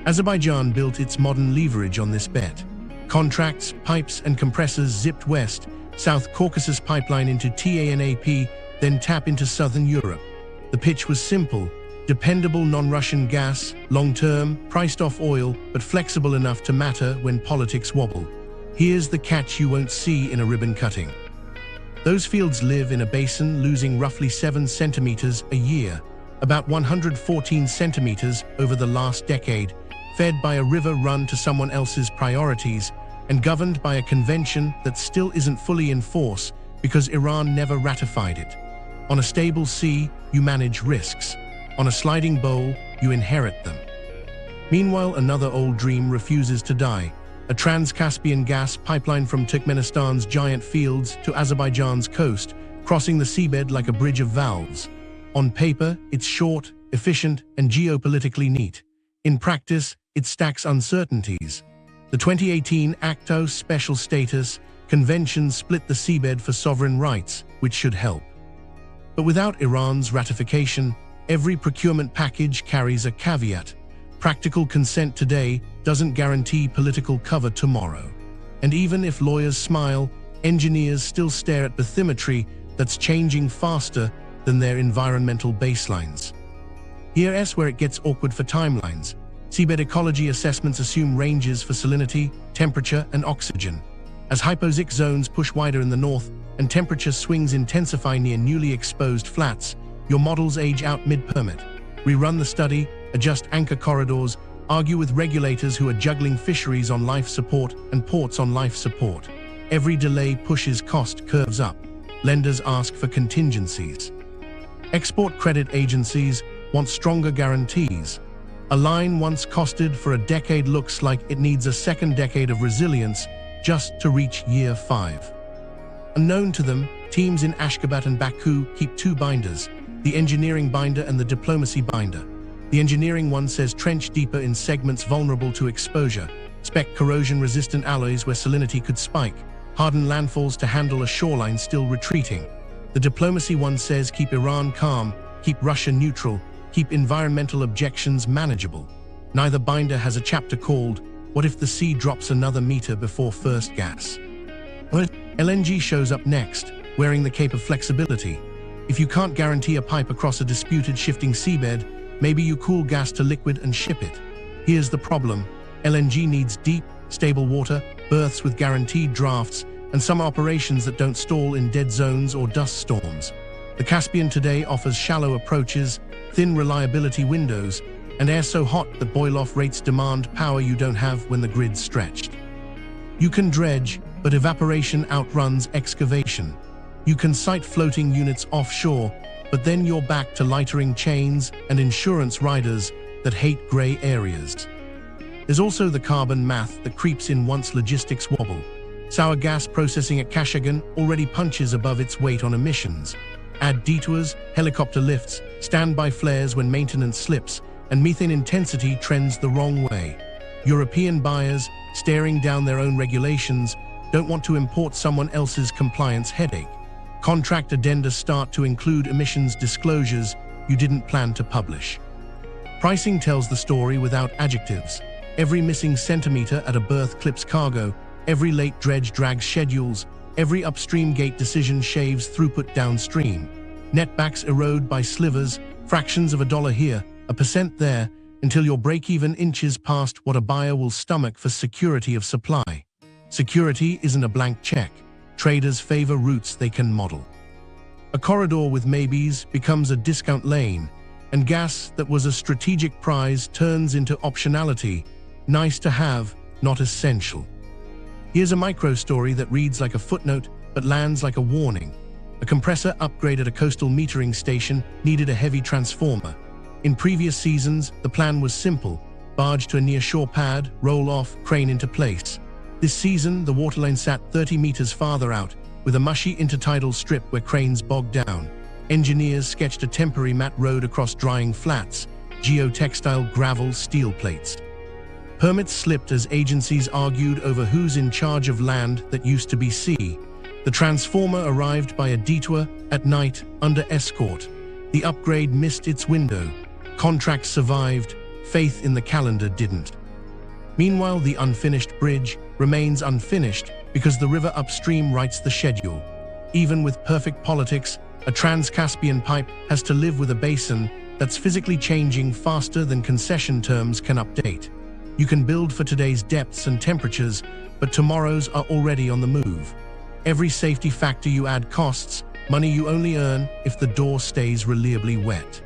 Azerbaijan built its modern leverage on this bet. Contracts, pipes, and compressors zipped west, South Caucasus pipeline into TANAP, then tap into southern Europe. The pitch was simple: dependable non-Russian gas, long-term, priced off oil, but flexible enough to matter when politics wobble. Here's the catch you won't see in a ribbon cutting. Those fields live in a basin losing roughly 7 centimeters a year, about 114 centimeters over the last decade, fed by a river run to someone else's priorities, and governed by a convention that still isn't fully in force because Iran never ratified it. On a stable sea, you manage risks. On a sliding bowl, you inherit them. Meanwhile, another old dream refuses to die: a Trans-Caspian gas pipeline from Turkmenistan's giant fields to Azerbaijan's coast, crossing the seabed like a bridge of valves. On paper, it's short, efficient, and geopolitically neat. In practice, it stacks uncertainties. The 2018 Aktau Special Status Convention split the seabed for sovereign rights, which should help. But without Iran's ratification, every procurement package carries a caveat. Practical consent today doesn't guarantee political cover tomorrow. And even if lawyers smile, engineers still stare at bathymetry that's changing faster than their environmental baselines. Here's where it gets awkward for timelines. Seabed ecology assessments assume ranges for salinity, temperature, and oxygen. As hypoxic zones push wider in the north and temperature swings intensify near newly exposed flats, your models age out mid-permit. Rerun the study, adjust anchor corridors, argue with regulators who are juggling fisheries on life support and ports on life support. Every delay pushes cost curves up. Lenders ask for contingencies. Export credit agencies want stronger guarantees. A line once costed for a decade looks like it needs a second decade of resilience just to reach year 5. Unknown to them, teams in Ashgabat and Baku keep 2 binders: the engineering binder and the diplomacy binder. The engineering one says trench deeper in segments vulnerable to exposure, spec corrosion-resistant alloys where salinity could spike, harden landfalls to handle a shoreline still retreating. The diplomacy one says keep Iran calm, keep Russia neutral, keep environmental objections manageable. Neither binder has a chapter called, "What if the sea drops another meter before first gas?" LNG shows up next, wearing the cape of flexibility. If you can't guarantee a pipe across a disputed shifting seabed, maybe you cool gas to liquid and ship it. Here's the problem. LNG needs deep, stable water, berths with guaranteed drafts, and some operations that don't stall in dead zones or dust storms. The Caspian today offers shallow approaches, thin reliability windows, and air so hot that boil-off rates demand power you don't have when the grid's stretched. You can dredge, but evaporation outruns excavation. You can site floating units offshore, but then you're back to lightering chains and insurance riders that hate gray areas. There's also the carbon math that creeps in once logistics wobble. Sour gas processing at Kashagan already punches above its weight on emissions. Add detours, helicopter lifts, standby flares when maintenance slips, and methane intensity trends the wrong way. European buyers, staring down their own regulations, don't want to import someone else's compliance headache. Contract addenda start to include emissions disclosures you didn't plan to publish. Pricing tells the story without adjectives. Every missing centimeter at a berth clips cargo, every late dredge drags schedules, every upstream gate decision shaves throughput downstream. Netbacks erode by slivers, fractions of a dollar here, a percent there, until your break-even inches past what a buyer will stomach for security of supply. Security isn't a blank check. Traders favor routes they can model. A corridor with maybes becomes a discount lane, and gas that was a strategic prize turns into optionality, nice to have, not essential. Here's a micro-story that reads like a footnote but lands like a warning. A compressor upgrade at a coastal metering station needed a heavy transformer. In previous seasons, the plan was simple: barge to a near-shore pad, roll off, crane into place. This season, the waterline sat 30 meters farther out, with a mushy intertidal strip where cranes bogged down. Engineers sketched a temporary mat road across drying flats, geotextile gravel steel plates. Permits slipped as agencies argued over who's in charge of land that used to be sea. The transformer arrived by a detour at night under escort. The upgrade missed its window. Contracts survived, faith in the calendar didn't. Meanwhile, the unfinished bridge remains unfinished because the river upstream writes the schedule. Even with perfect politics, a Trans-Caspian pipe has to live with a basin that's physically changing faster than concession terms can update. You can build for today's depths and temperatures, but tomorrow's are already on the move. Every safety factor you add costs, money you only earn if the door stays reliably wet.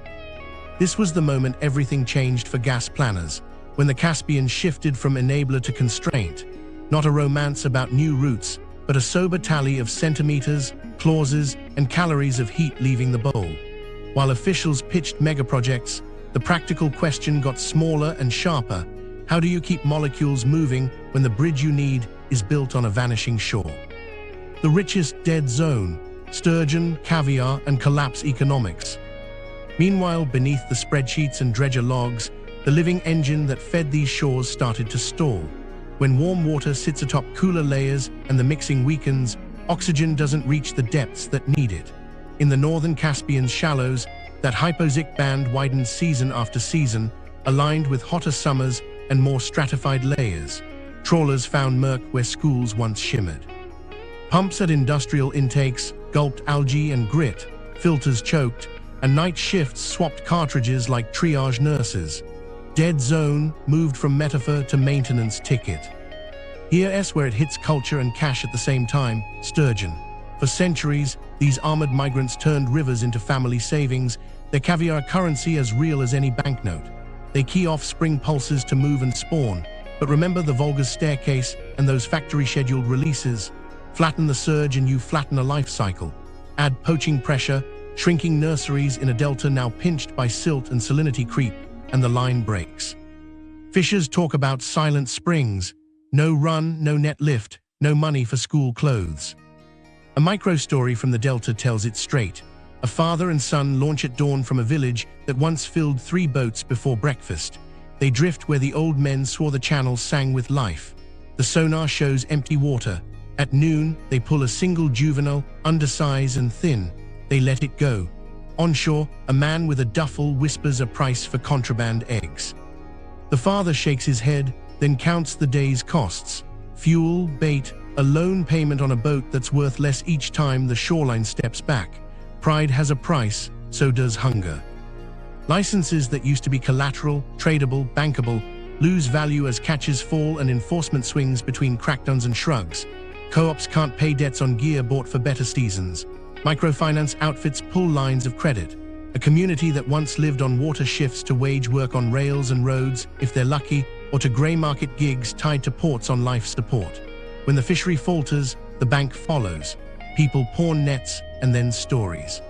This was the moment everything changed for gas planners, when the Caspian shifted from enabler to constraint. Not a romance about new routes, but a sober tally of centimeters, clauses, and calories of heat leaving the bowl. While officials pitched megaprojects, the practical question got smaller and sharper. How do you keep molecules moving when the bridge you need is built on a vanishing shore? The richest dead zone: Sturgeon, Caviar, and collapse economics. Meanwhile, beneath the spreadsheets and dredger logs, the living engine that fed these shores started to stall. When warm water sits atop cooler layers and the mixing weakens, oxygen doesn't reach the depths that need it. In the northern Caspian shallows, that Hypoxia band widened season after season, aligned with hotter summers and more stratified layers. Trawlers found murk where schools once shimmered. Pumps at industrial intakes gulped algae and grit, filters choked, and night shifts swapped cartridges like triage nurses. Dead zone moved from metaphor to maintenance ticket. Here's where it hits culture and cash at the same time: Sturgeon. For centuries, these armored migrants turned rivers into family savings, their caviar currency as real as any banknote. They key off spring pulses to move and spawn, but remember the Volga's staircase and those factory-scheduled releases. Flatten the surge and you flatten a life cycle. Add poaching pressure, shrinking nurseries in a delta now pinched by silt and salinity creep, and the line breaks. Fishers talk about silent springs: no run, no net lift, no money for school clothes. A micro-story from the Delta tells it straight. A father and son launch at dawn from a village that once filled 3 boats before breakfast. They drift where the old men swore the channels sang with life. The sonar shows empty water. At noon, they pull a single juvenile, undersized and thin. They let it go. Onshore, a man with a duffel whispers a price for contraband eggs. The father shakes his head, then counts the day's costs. Fuel, bait, a loan payment on a boat that's worth less each time the shoreline steps back. Pride has a price, so does hunger. Licenses that used to be collateral, tradable, bankable, lose value as catches fall and enforcement swings between crackdowns and shrugs. Co-ops can't pay debts on gear bought for better seasons. Microfinance outfits pull lines of credit. A community that once lived on water shifts to wage work on rails and roads, if they're lucky, or to grey market gigs tied to ports on life support. When the fishery falters, the bank follows. People pawn nets and then stories.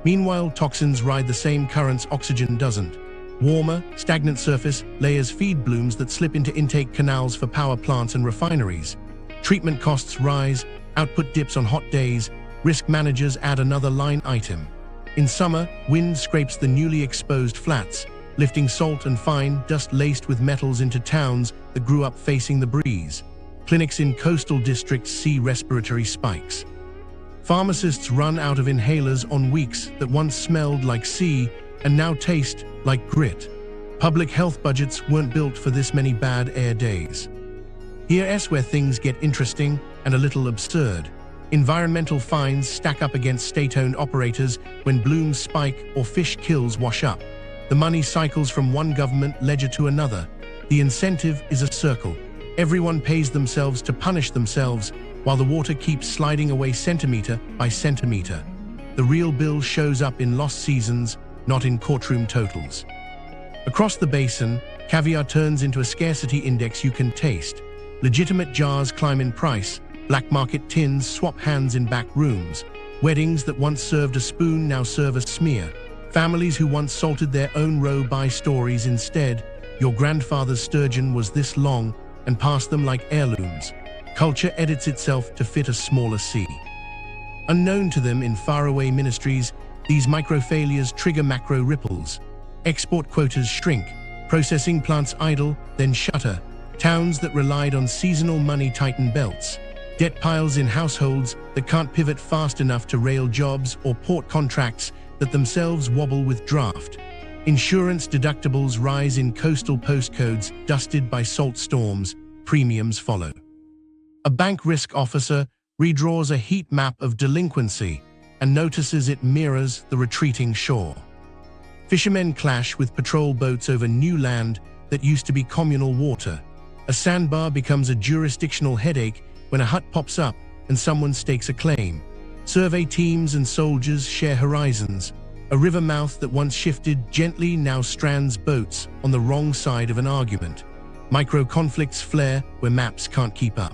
Meanwhile, toxins ride the same currents oxygen doesn't. Warmer, stagnant surface layers feed blooms that slip into intake canals for power plants and refineries. Treatment costs rise, output dips on hot days, risk managers add another line item. In summer, wind scrapes the newly exposed flats, lifting salt and fine dust laced with metals into towns that grew up facing the breeze. Clinics in coastal districts see respiratory spikes. Pharmacists run out of inhalers on weeks that once smelled like sea and now taste like grit. Public health budgets weren't built for this many bad air days. Here's where things get interesting and a little absurd. Environmental fines stack up against state-owned operators when blooms spike or fish kills wash up. The money cycles from one government ledger to another. The incentive is a circle. Everyone pays themselves to punish themselves, while the water keeps sliding away centimeter by centimeter. The real bill shows up in lost seasons, not in courtroom totals. Across the basin, caviar turns into a scarcity index you can taste. Legitimate jars climb in price. Black market tins swap hands in back rooms. Weddings that once served a spoon now serve a smear. Families who once salted their own roe buy stories instead. Your grandfather's sturgeon was this long, and passed them like heirlooms. Culture edits itself to fit a smaller sea. Unknown to them in faraway ministries, these micro-failures trigger macro ripples. Export quotas shrink, processing plants idle, then shutter. Towns that relied on seasonal money tighten belts. Debt piles in households that can't pivot fast enough to rail jobs or port contracts that themselves wobble with draft. Insurance deductibles rise in coastal postcodes dusted by salt storms. Premiums follow. A bank risk officer redraws a heat map of delinquency and notices it mirrors the retreating shore. Fishermen clash with patrol boats over new land that used to be communal water. A sandbar becomes a jurisdictional headache when a hut pops up and someone stakes a claim. Survey teams and soldiers share horizons. A river mouth that once shifted gently now strands boats on the wrong side of an argument. Micro-conflicts flare where maps can't keep up.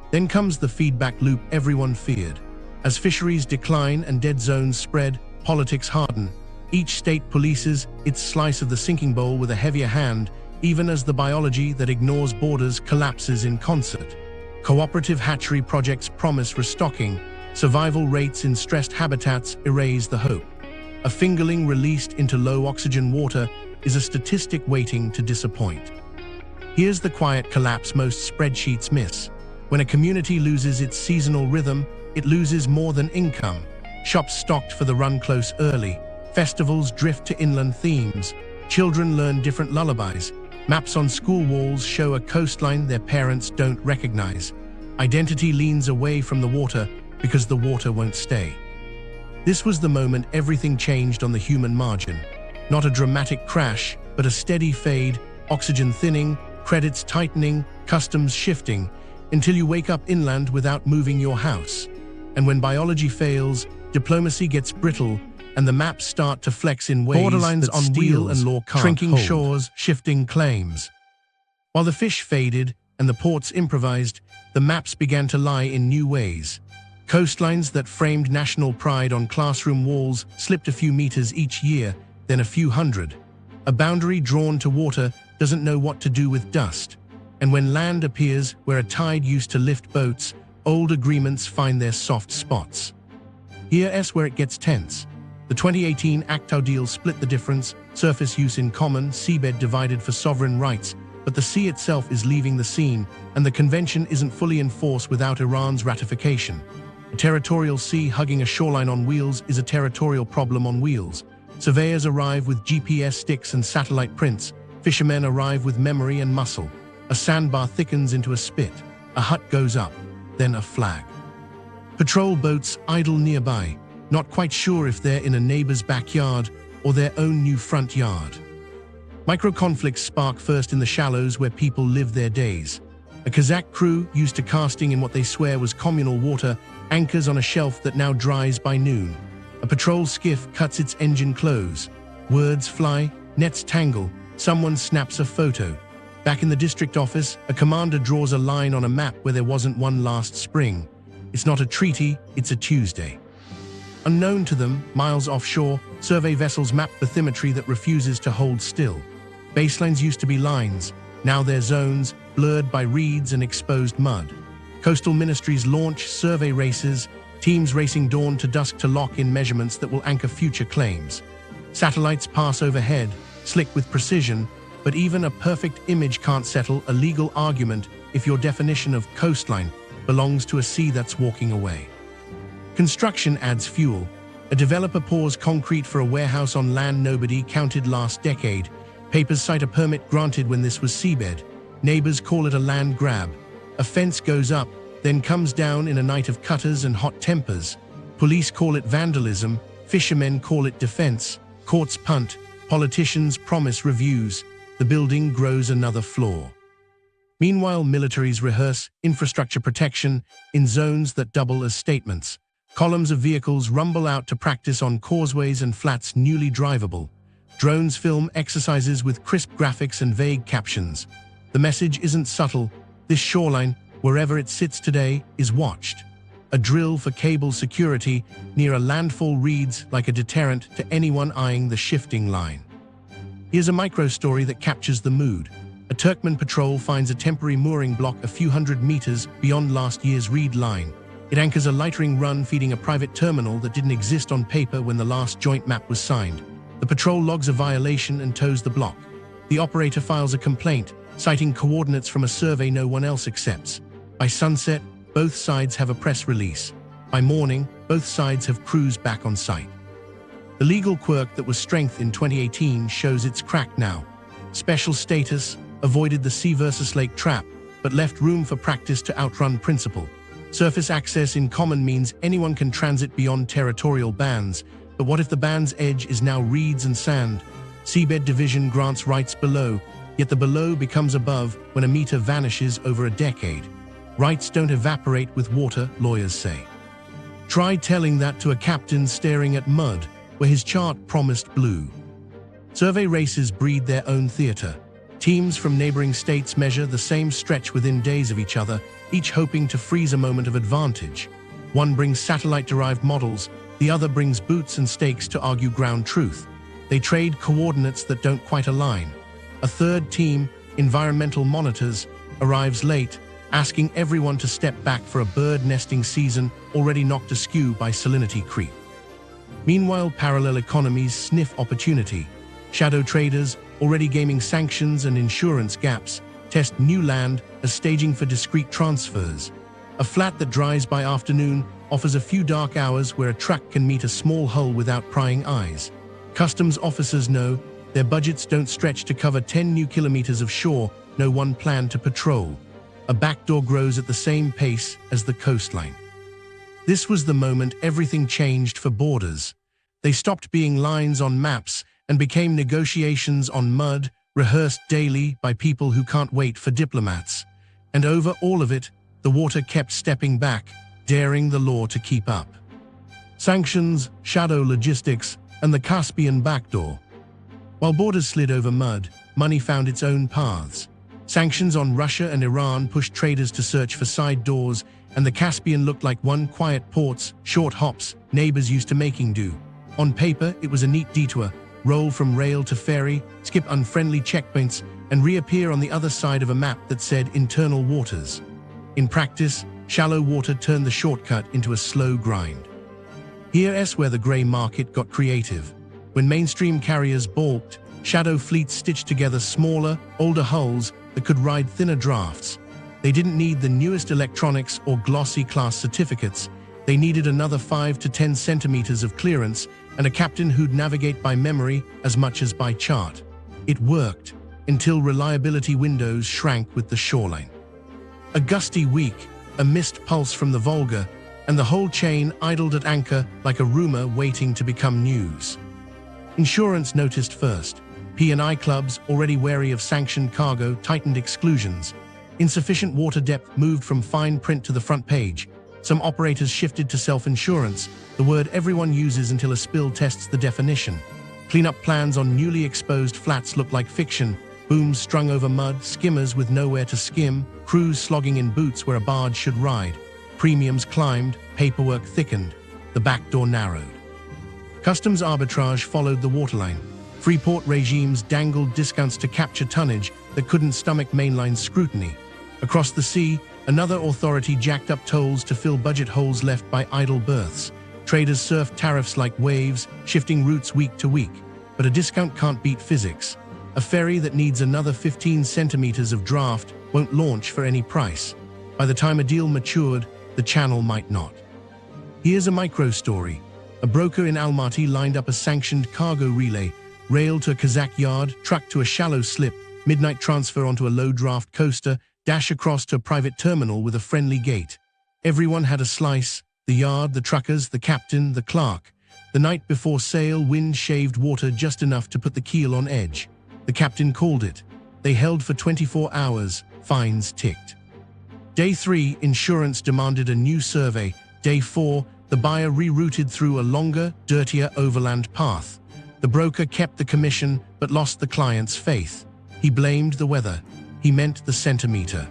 Then comes the feedback loop everyone feared. As fisheries decline and dead zones spread, politics harden. Each state polices its slice of the sinking bowl with a heavier hand, even as the biology that ignores borders collapses in concert. Cooperative hatchery projects promise restocking. Survival rates in stressed habitats erase the hope. A fingerling released into low-oxygen water is a statistic waiting to disappoint. Here's the quiet collapse most spreadsheets miss. When a community loses its seasonal rhythm, it loses more than income. Shops stocked for the run close early. Festivals drift to inland themes. Children learn different lullabies. Maps on school walls show a coastline their parents don't recognize. Identity leans away from the water because the water won't stay. This was the moment everything changed on the human margin. Not a dramatic crash, but a steady fade, oxygen thinning, credits tightening, customs shifting, until you wake up inland without moving your house. And when biology fails, diplomacy gets brittle, and the maps start to flex in ways Borderlines that on steel wheels, and law can't shrinking hold. shores, Shifting claims. While the fish faded and the ports improvised, the maps began to lie in new ways. Coastlines that framed national pride on classroom walls slipped a few meters each year, then a few hundred. A boundary drawn to water doesn't know what to do with dust. And when land appears where a tide used to lift boats, old agreements find their soft spots. Here's where it gets tense. The 2018 Aktau deal split the difference, surface use in common, seabed divided for sovereign rights, but the sea itself is leaving the scene, and the convention isn't fully enforced without Iran's ratification. A territorial sea hugging a shoreline on wheels is a territorial problem on wheels. Surveyors arrive with GPS sticks and satellite prints. Fishermen arrive with memory and muscle. A sandbar thickens into a spit. A hut goes up, then a flag. Patrol boats idle nearby, not quite sure if they're in a neighbor's backyard or their own new front yard. Micro-conflicts spark first in the shallows where people live their days. A Kazakh crew, used to casting in what they swear was communal water, anchors on a shelf that now dries by noon. A patrol skiff cuts its engine close. Words fly, nets tangle, someone snaps a photo. Back in the district office, a commander draws a line on a map where there wasn't one last spring. It's not a treaty, it's a Tuesday. Unknown to them, miles offshore, survey vessels map bathymetry that refuses to hold still. Baselines used to be lines, now they're zones, blurred by reeds and exposed mud. Coastal ministries launch survey races, teams racing dawn to dusk to lock in measurements that will anchor future claims. Satellites pass overhead, slick with precision, but even a perfect image can't settle a legal argument if your definition of coastline belongs to a sea that's walking away. Construction adds fuel. A developer pours concrete for a warehouse on land nobody counted last decade. Papers cite a permit granted when this was seabed. Neighbors call it a land grab. A fence goes up, then comes down in a night of cutters and hot tempers. Police call it vandalism, fishermen call it defense, courts punt, politicians promise reviews. The building grows another floor. Meanwhile, militaries rehearse infrastructure protection in zones that double as statements. Columns of vehicles rumble out to practice on causeways and flats newly drivable. Drones film exercises with crisp graphics and vague captions. The message isn't subtle. This shoreline, wherever it sits today, is watched. A drill for cable security near a landfall reads like a deterrent to anyone eyeing the shifting line. Here's a micro-story that captures the mood. A Turkmen patrol finds a temporary mooring block a few hundred meters beyond last year's reed line. It anchors a lightering run feeding a private terminal that didn't exist on paper when the last joint map was signed. The patrol logs a violation and tows the block. The operator files a complaint, citing coordinates from a survey no one else accepts. By sunset, both sides have a press release. By morning, both sides have crews back on site. The legal quirk that was strength in 2018 shows its crack now. Special status avoided the sea versus lake trap, but left room for practice to outrun principle. Surface access in common means anyone can transit beyond territorial bands, but what if the band's edge is now reeds and sand? Seabed division grants rights below, yet the below becomes above when a meter vanishes over a decade. Rights don't evaporate with water, lawyers say. Try telling that to a captain staring at mud, where his chart promised blue. Survey races breed their own theater. Teams from neighboring states measure the same stretch within days of each other, each hoping to freeze a moment of advantage. One brings satellite-derived models, the other brings boots and stakes to argue ground truth. They trade coordinates that don't quite align. A third team, environmental monitors, arrives late, asking everyone to step back for a bird nesting season already knocked askew by salinity creep. Meanwhile, parallel economies sniff opportunity. Shadow traders, already gaming sanctions and insurance gaps, test new land as staging for discrete transfers. A flat that dries by afternoon offers a few dark hours where a truck can meet a small hull without prying eyes. Customs officers know their budgets don't stretch to cover 10 new kilometers of shore, no one plan to patrol. A backdoor grows at the same pace as the coastline. This was the moment everything changed for borders. They stopped being lines on maps and became negotiations on mud, rehearsed daily by people who can't wait for diplomats. And over all of it, the water kept stepping back, daring the law to keep up. Sanctions, shadow logistics, and the Caspian backdoor. While borders slid over mud, money found its own paths. Sanctions on Russia and Iran pushed traders to search for side doors, and the Caspian looked like one quiet ports, short hops, neighbors used to making do. On paper, it was a neat detour, roll from rail to ferry, skip unfriendly checkpoints, and reappear on the other side of a map that said internal waters. In practice, shallow water turned the shortcut into a slow grind. Here's where the grey market got creative. When mainstream carriers balked, shadow fleets stitched together smaller, older hulls that could ride thinner drafts. They didn't need the newest electronics or glossy class certificates. They needed another 5 to 10 centimeters of clearance and a captain who'd navigate by memory as much as by chart. It worked, until reliability windows shrank with the shoreline. A gusty week, a missed pulse from the Volga, and the whole chain idled at anchor like a rumor waiting to become news. Insurance noticed first. P&I clubs, already wary of sanctioned cargo, tightened exclusions. Insufficient water depth moved from fine print to the front page. Some operators shifted to self-insurance, the word everyone uses until a spill tests the definition. Cleanup plans on newly exposed flats looked like fiction. Booms strung over mud, skimmers with nowhere to skim, crews slogging in boots where a barge should ride. Premiums climbed, paperwork thickened, the backdoor narrowed. Customs arbitrage followed the waterline. Freeport regimes dangled discounts to capture tonnage that couldn't stomach mainline scrutiny. Across the sea, another authority jacked up tolls to fill budget holes left by idle berths. Traders surfed tariffs like waves, shifting routes week to week. But a discount can't beat physics. A ferry that needs another 15 centimeters of draft won't launch for any price. By the time a deal matured, the channel might not. Here's a micro story. A broker in Almaty lined up a sanctioned cargo relay, rail to a Kazakh yard, truck to a shallow slip, midnight transfer onto a low-draft coaster, dash across to a private terminal with a friendly gate. Everyone had a slice, the yard, the truckers, the captain, the clerk. The night before sail, wind shaved water just enough to put the keel on edge. The captain called it. They held for 24 hours, fines ticked. Day 3, insurance demanded a new survey. Day 4, the buyer rerouted through a longer, dirtier overland path. The broker kept the commission but lost the client's faith. He blamed the weather. He meant the centimeter.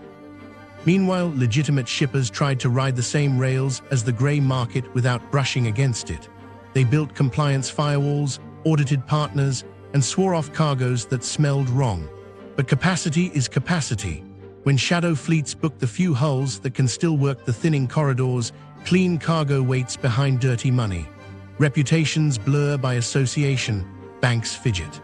Meanwhile, legitimate shippers tried to ride the same rails as the grey market without brushing against it. They built compliance firewalls, audited partners, and swore off cargoes that smelled wrong. But capacity is capacity. When shadow fleets book the few hulls that can still work the thinning corridors, clean cargo waits behind dirty money. Reputations blur by association, banks fidget.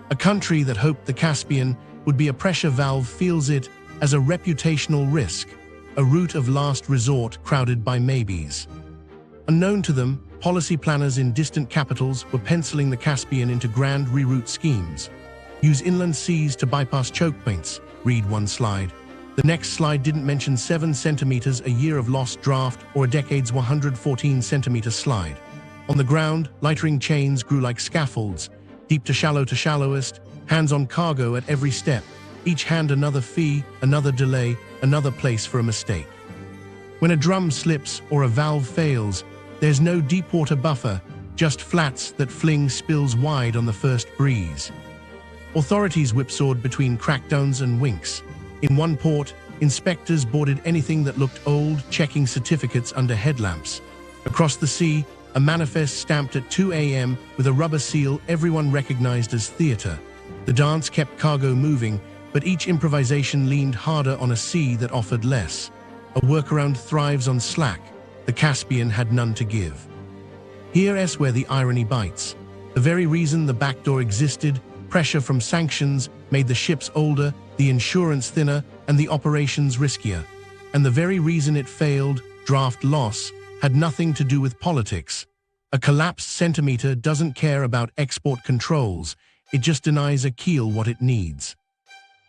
A country that hoped the Caspian would be a pressure valve feels it as a reputational risk, a route of last resort crowded by maybes. Unknown to them, policy planners in distant capitals were penciling the Caspian into grand reroute schemes. Use inland seas to bypass choke points, read one slide. The next slide didn't mention 7 centimeters a year of lost draft or a decade's 114 centimeter slide. On the ground, lightering chains grew like scaffolds, deep to shallowest, hands on cargo at every step, each hand another fee, another delay, another place for a mistake. When a drum slips or a valve fails, there's no deep water buffer, just flats that fling spills wide on the first breeze. Authorities whipsawed between crackdowns and winks. In one port, inspectors boarded anything that looked old, checking certificates under headlamps. Across the sea, a manifest stamped at 2 a.m. with a rubber seal everyone recognized as theater. The dance kept cargo moving, but each improvisation leaned harder on a sea that offered less. A workaround thrives on slack. The Caspian had none to give. Here's where the irony bites. The very reason the backdoor existed, pressure from sanctions, made the ships older, the insurance thinner, and the operations riskier. And the very reason it failed, draft loss, had nothing to do with politics. A collapsed centimeter doesn't care about export controls, it just denies a keel what it needs.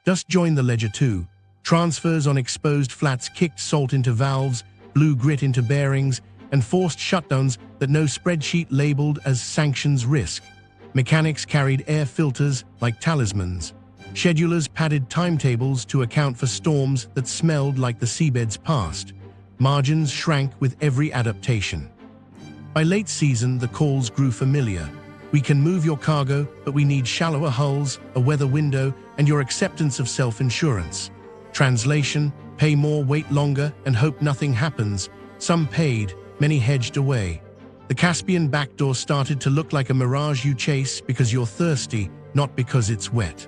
Just join the ledger too. Transfers on exposed flats kicked salt into valves, blew grit into bearings, and forced shutdowns that no spreadsheet labeled as sanctions risk. Mechanics carried air filters like talismans. Schedulers padded timetables to account for storms that smelled like the seabed's past. Margins shrank with every adaptation. By late season, the calls grew familiar. We can move your cargo, but we need shallower hulls, a weather window, and your acceptance of self-insurance. Translation: pay more, wait longer, and hope nothing happens. Some paid, many hedged away. The Caspian backdoor started to look like a mirage you chase because you're thirsty, not because it's wet.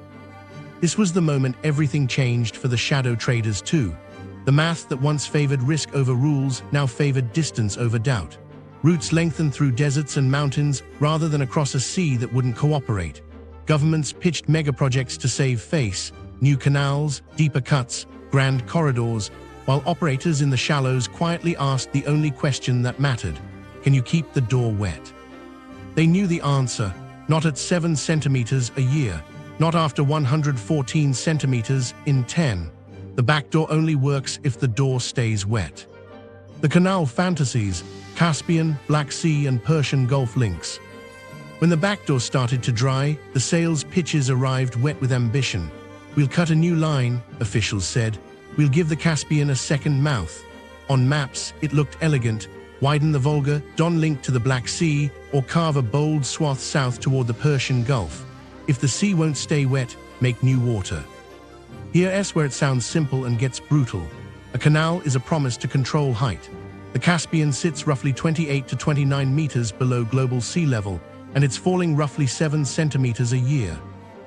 This was the moment everything changed for the shadow traders too. The math that once favored risk over rules now favored distance over doubt. Routes lengthened through deserts and mountains rather than across a sea that wouldn't cooperate. Governments pitched megaprojects to save face, new canals, deeper cuts, grand corridors, while operators in the shallows quietly asked the only question that mattered: can you keep the door wet? They knew the answer: not at 7 centimeters a year, not after 114 centimeters in 10. The backdoor only works if the door stays wet. The Canal Fantasies, Caspian, Black Sea and Persian Gulf links. When the backdoor started to dry, the sales pitches arrived wet with ambition. We'll cut a new line, officials said. We'll give the Caspian a second mouth. On maps, it looked elegant: widen the Volga, Don link to the Black Sea, or carve a bold swath south toward the Persian Gulf. If the sea won't stay wet, make new water. Here's where it sounds simple and gets brutal. A canal is a promise to control height. The Caspian sits roughly 28 to 29 meters below global sea level, and it's falling roughly 7 centimeters a year.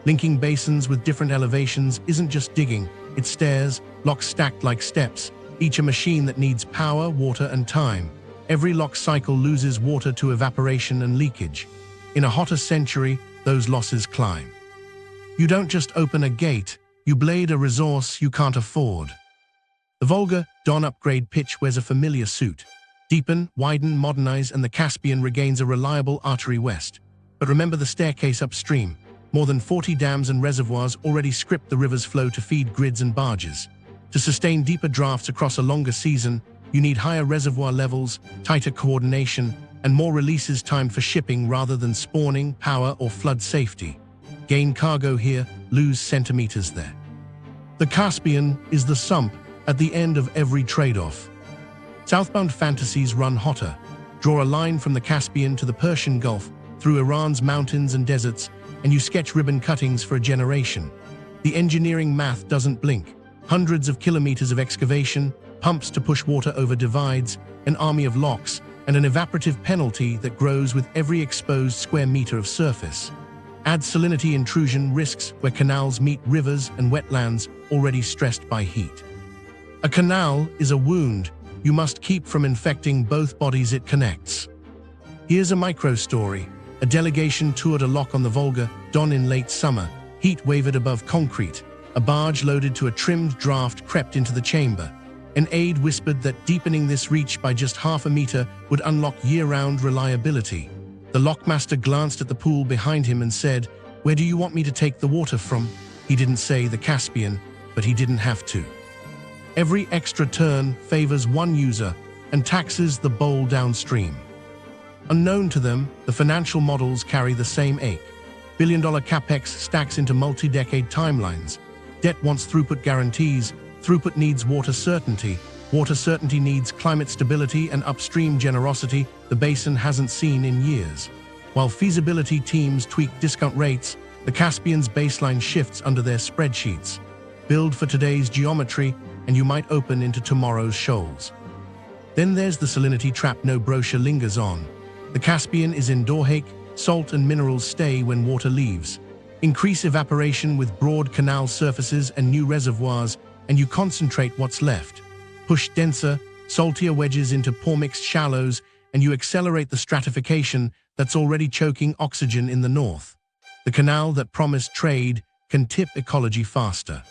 Linking basins with different elevations isn't just digging, it's stairs, locks stacked like steps, each a machine that needs power, water and time. Every lock cycle loses water to evaporation and leakage. In a hotter century, those losses climb. You don't just open a gate, you blade a resource you can't afford. The Volga, Don upgrade pitch wears a familiar suit. Deepen, widen, modernize, and the Caspian regains a reliable artery west. But remember the staircase upstream. More than 40 dams and reservoirs already script the river's flow to feed grids and barges. To sustain deeper drafts across a longer season, you need higher reservoir levels, tighter coordination, and more releases timed for shipping rather than spawning, power, or flood safety. Gain cargo here, lose centimeters there. The Caspian is the sump at the end of every trade-off. Southbound Fantasies run hotter. Draw a line from the Caspian to the Persian Gulf, through Iran's mountains and deserts, and you sketch ribbon cuttings for a generation. The engineering math doesn't blink. Hundreds of kilometers of excavation, pumps to push water over divides, an army of locks, and an evaporative penalty that grows with every exposed square meter of surface. Add salinity intrusion risks where canals meet rivers and wetlands already stressed by heat. A canal is a wound you must keep from infecting both bodies it connects. Here's a micro-story. A delegation toured a lock on the Volga, Don in late summer, heat wavered above concrete. A barge loaded to a trimmed draft crept into the chamber. An aide whispered that deepening this reach by just half a meter would unlock year-round reliability. The lockmaster glanced at the pool behind him and said, "Where do you want me to take the water from?" He didn't say the Caspian, but he didn't have to. Every extra turn favors one user and taxes the bowl downstream. Unknown to them, the financial models carry the same ache. Billion-dollar capex stacks into multi-decade timelines. Debt wants throughput guarantees. Throughput needs water certainty. Water certainty needs climate stability and upstream generosity the basin hasn't seen in years. While feasibility teams tweak discount rates, the Caspian's baseline shifts under their spreadsheets. Build for today's geometry, and you might open into tomorrow's shoals. Then there's the salinity trap no brochure lingers on. The Caspian is in Dorhake, salt and minerals stay when water leaves. Increase evaporation with broad canal surfaces and new reservoirs, and you concentrate what's left. Push denser, saltier wedges into poor-mixed shallows, and you accelerate the stratification that's already choking oxygen in the north. The canal that promised trade can tip ecology faster.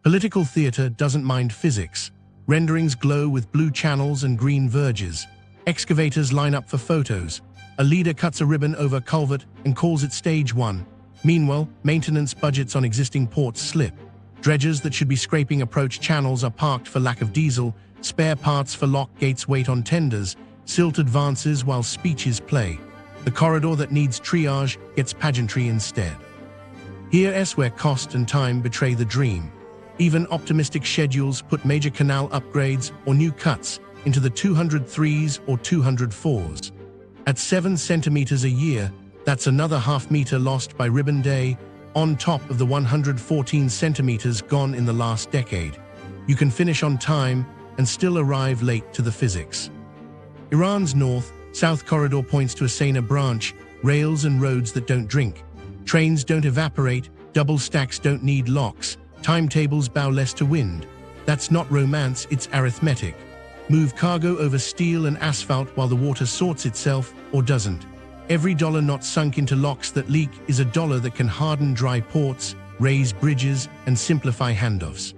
Political theater doesn't mind physics. Renderings glow with blue channels and green verges. Excavators line up for photos. A leader cuts a ribbon over a culvert and calls it stage 1. Meanwhile, maintenance budgets on existing ports slip. Dredgers that should be scraping approach channels are parked for lack of diesel. Spare parts for lock gates wait on tenders. Silt advances while speeches play. The corridor that needs triage gets pageantry instead. Here's where cost and time betray the dream. Even optimistic schedules put major canal upgrades or new cuts into the 203s or 204s. At 7 centimeters a year, that's another half meter lost by ribbon day, on top of the 114 centimeters gone in the last decade. You can finish on time and still arrive late to the physics. Iran's north-south corridor points to a saner branch, rails and roads that don't drink. Trains don't evaporate, double stacks don't need locks, timetables bow less to wind. That's not romance, it's arithmetic. Move cargo over steel and asphalt while the water sorts itself, or doesn't. Every dollar not sunk into locks that leak is a dollar that can harden dry ports, raise bridges, and simplify handoffs.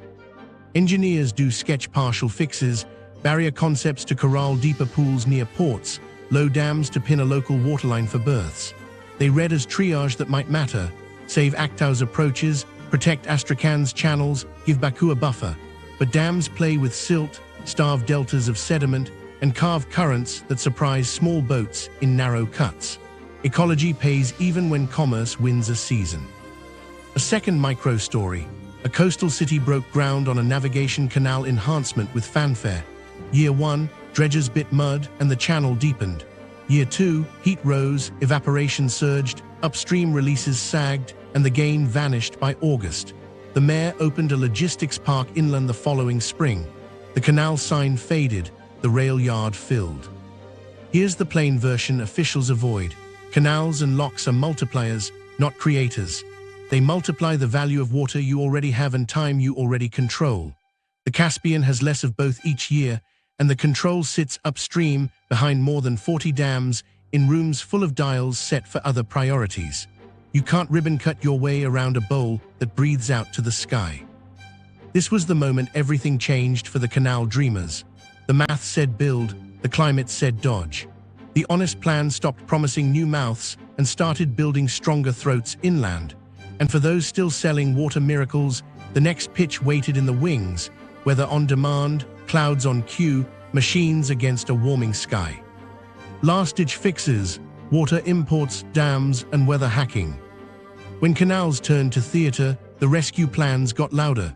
Engineers do sketch partial fixes, barrier concepts to corral deeper pools near ports, low dams to pin a local waterline for berths. They read as triage that might matter, save Aktau's approaches, protect Astrakhan's channels, give Baku a buffer. But dams play with silt, starve deltas of sediment, and carve currents that surprise small boats in narrow cuts. Ecology pays even when commerce wins a season. A second micro-story. A coastal city broke ground on a navigation canal enhancement with fanfare. Year 1, dredgers bit mud and the channel deepened. Year 2, heat rose, evaporation surged, upstream releases sagged, and the gain vanished by August. The mayor opened a logistics park inland the following spring. The canal sign faded, the rail yard filled. Here's the plain version officials avoid. Canals and locks are multipliers, not creators. They multiply the value of water you already have and time you already control. The Caspian has less of both each year, and the control sits upstream behind more than 40 dams in rooms full of dials set for other priorities. You can't ribbon cut your way around a bowl that breathes out to the sky. This was the moment everything changed for the canal dreamers. The math said build, the climate said dodge. The honest plan stopped promising new mouths and started building stronger throats inland. And for those still selling water miracles, the next pitch waited in the wings, weather on demand, clouds on cue, machines against a warming sky. Last-ditch fixes, water imports, dams, and weather hacking. When canals turned to theater, the rescue plans got louder.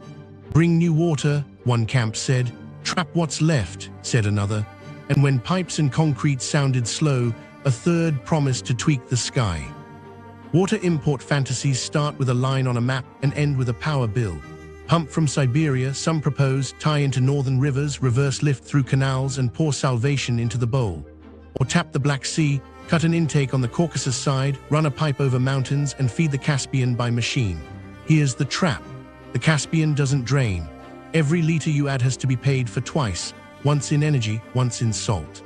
Bring new water, one camp said. Trap what's left, said another. And when pipes and concrete sounded slow, a third promised to tweak the sky. Water import fantasies start with a line on a map and end with a power bill. Pump from Siberia, some propose, tie into northern rivers, reverse lift through canals and pour salvation into the bowl. Or tap the Black Sea, cut an intake on the Caucasus side, run a pipe over mountains and feed the Caspian by machine. Here's the trap. The Caspian doesn't drain. Every liter you add has to be paid for twice, once in energy, once in salt.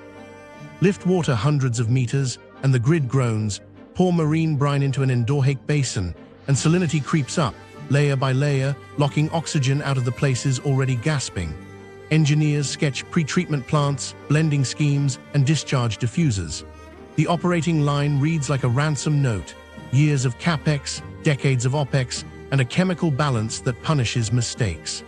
Lift water hundreds of meters and the grid groans, pour marine brine into an endorheic basin, and salinity creeps up, layer by layer, locking oxygen out of the places already gasping. Engineers sketch pre-treatment plants, blending schemes, and discharge diffusers. The operating line reads like a ransom note, years of capex, decades of opex, and a chemical balance that punishes mistakes.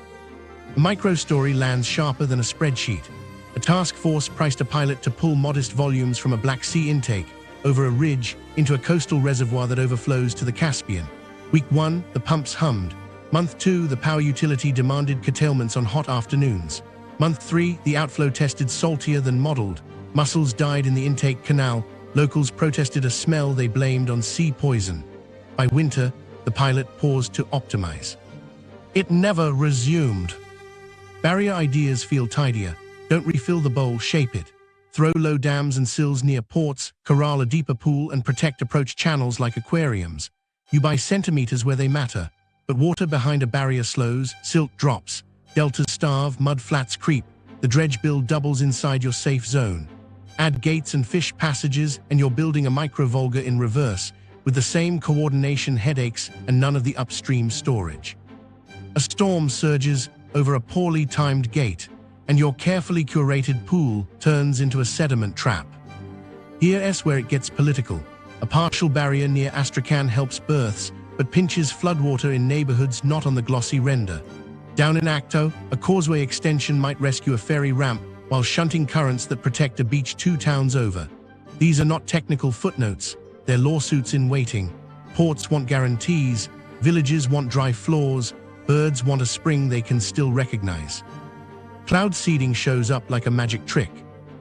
A micro-story lands sharper than a spreadsheet. A task force priced a pilot to pull modest volumes from a Black Sea intake over a ridge into a coastal reservoir that overflows to the Caspian. Week 1, the pumps hummed. Month 2, the power utility demanded curtailments on hot afternoons. Month 3, the outflow tested saltier than modeled. Mussels died in the intake canal. Locals protested a smell they blamed on sea poison. By winter, the pilot paused to optimize. It never resumed. Barrier ideas feel tidier. Don't refill the bowl, shape it. Throw low dams and sills near ports, corral a deeper pool, and protect approach channels like aquariums. You buy centimeters where they matter, but water behind a barrier slows, silt drops, deltas starve, mud flats creep, the dredge build doubles inside your safe zone. Add gates and fish passages and you're building a micro-Volga in reverse, with the same coordination headaches and none of the upstream storage. A storm surges over a poorly timed gate, and your carefully curated pool turns into a sediment trap. Here's where it gets political. A partial barrier near Astrakhan helps berths, but pinches floodwater in neighborhoods not on the glossy render. Down in Aktau, a causeway extension might rescue a ferry ramp while shunting currents that protect a beach 2 towns over. These are not technical footnotes, they're lawsuits in waiting. Ports want guarantees, villages want dry floors, birds want a spring they can still recognize. Cloud seeding shows up like a magic trick.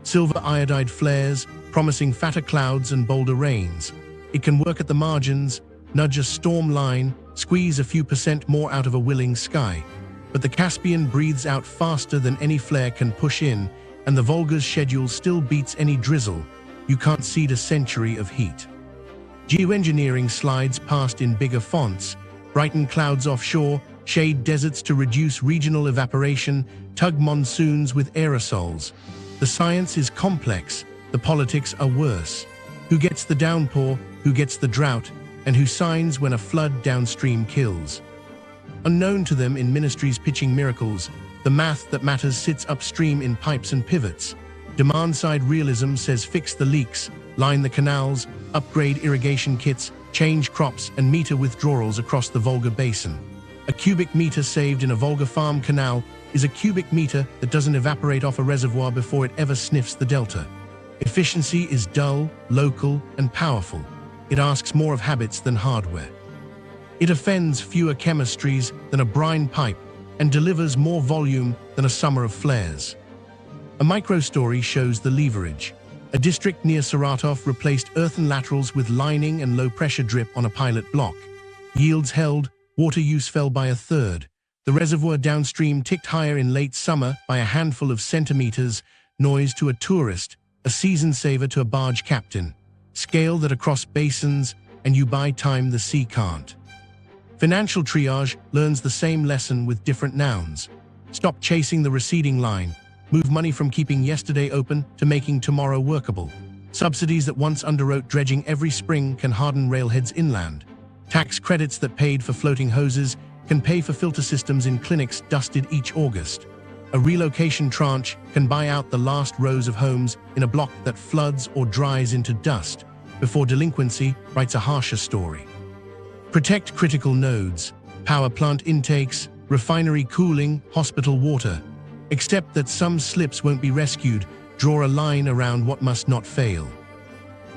Silver iodide flares, promising fatter clouds and bolder rains. It can work at the margins, nudge a storm line, squeeze a few % more out of a willing sky. But the Caspian breathes out faster than any flare can push in, and the Volga's schedule still beats any drizzle. You can't seed a century of heat. Geoengineering slides past in bigger fonts, brighten clouds offshore, shade deserts to reduce regional evaporation, tug monsoons with aerosols. The science is complex, the politics are worse. Who gets the downpour, who gets the drought, and who signs when a flood downstream kills? Unknown to them in ministries pitching miracles, The math that matters sits upstream in pipes and pivots. Demand-side realism says fix the leaks, line the canals, upgrade irrigation kits, change crops, and meter withdrawals across the Volga basin. A cubic meter saved in a Volga farm canal is a cubic meter that doesn't evaporate off a reservoir before it ever sniffs the delta. Efficiency is dull, local, and powerful. It asks more of habits than hardware. It offends fewer chemistries than a brine pipe and delivers more volume than a summer of flares. A micro-story shows the leverage. A district near Saratov replaced earthen laterals with lining and low-pressure drip on a pilot block. Yields held, water use fell by a third. The reservoir downstream ticked higher in late summer by a handful of centimeters, noise to a tourist, a season saver to a barge captain. Scale that across basins, and you buy time the sea can't. Financial triage learns the same lesson with different nouns. Stop chasing the receding line. Move money from keeping yesterday open to making tomorrow workable. Subsidies that once underwrote dredging every spring can harden railheads inland. Tax credits that paid for floating hoses can pay for filter systems in clinics dusted each August. A relocation tranche can buy out the last rows of homes in a block that floods or dries into dust before delinquency writes a harsher story. Protect critical nodes, power plant intakes, refinery cooling, hospital water. Except that some slips won't be rescued, draw a line around what must not fail.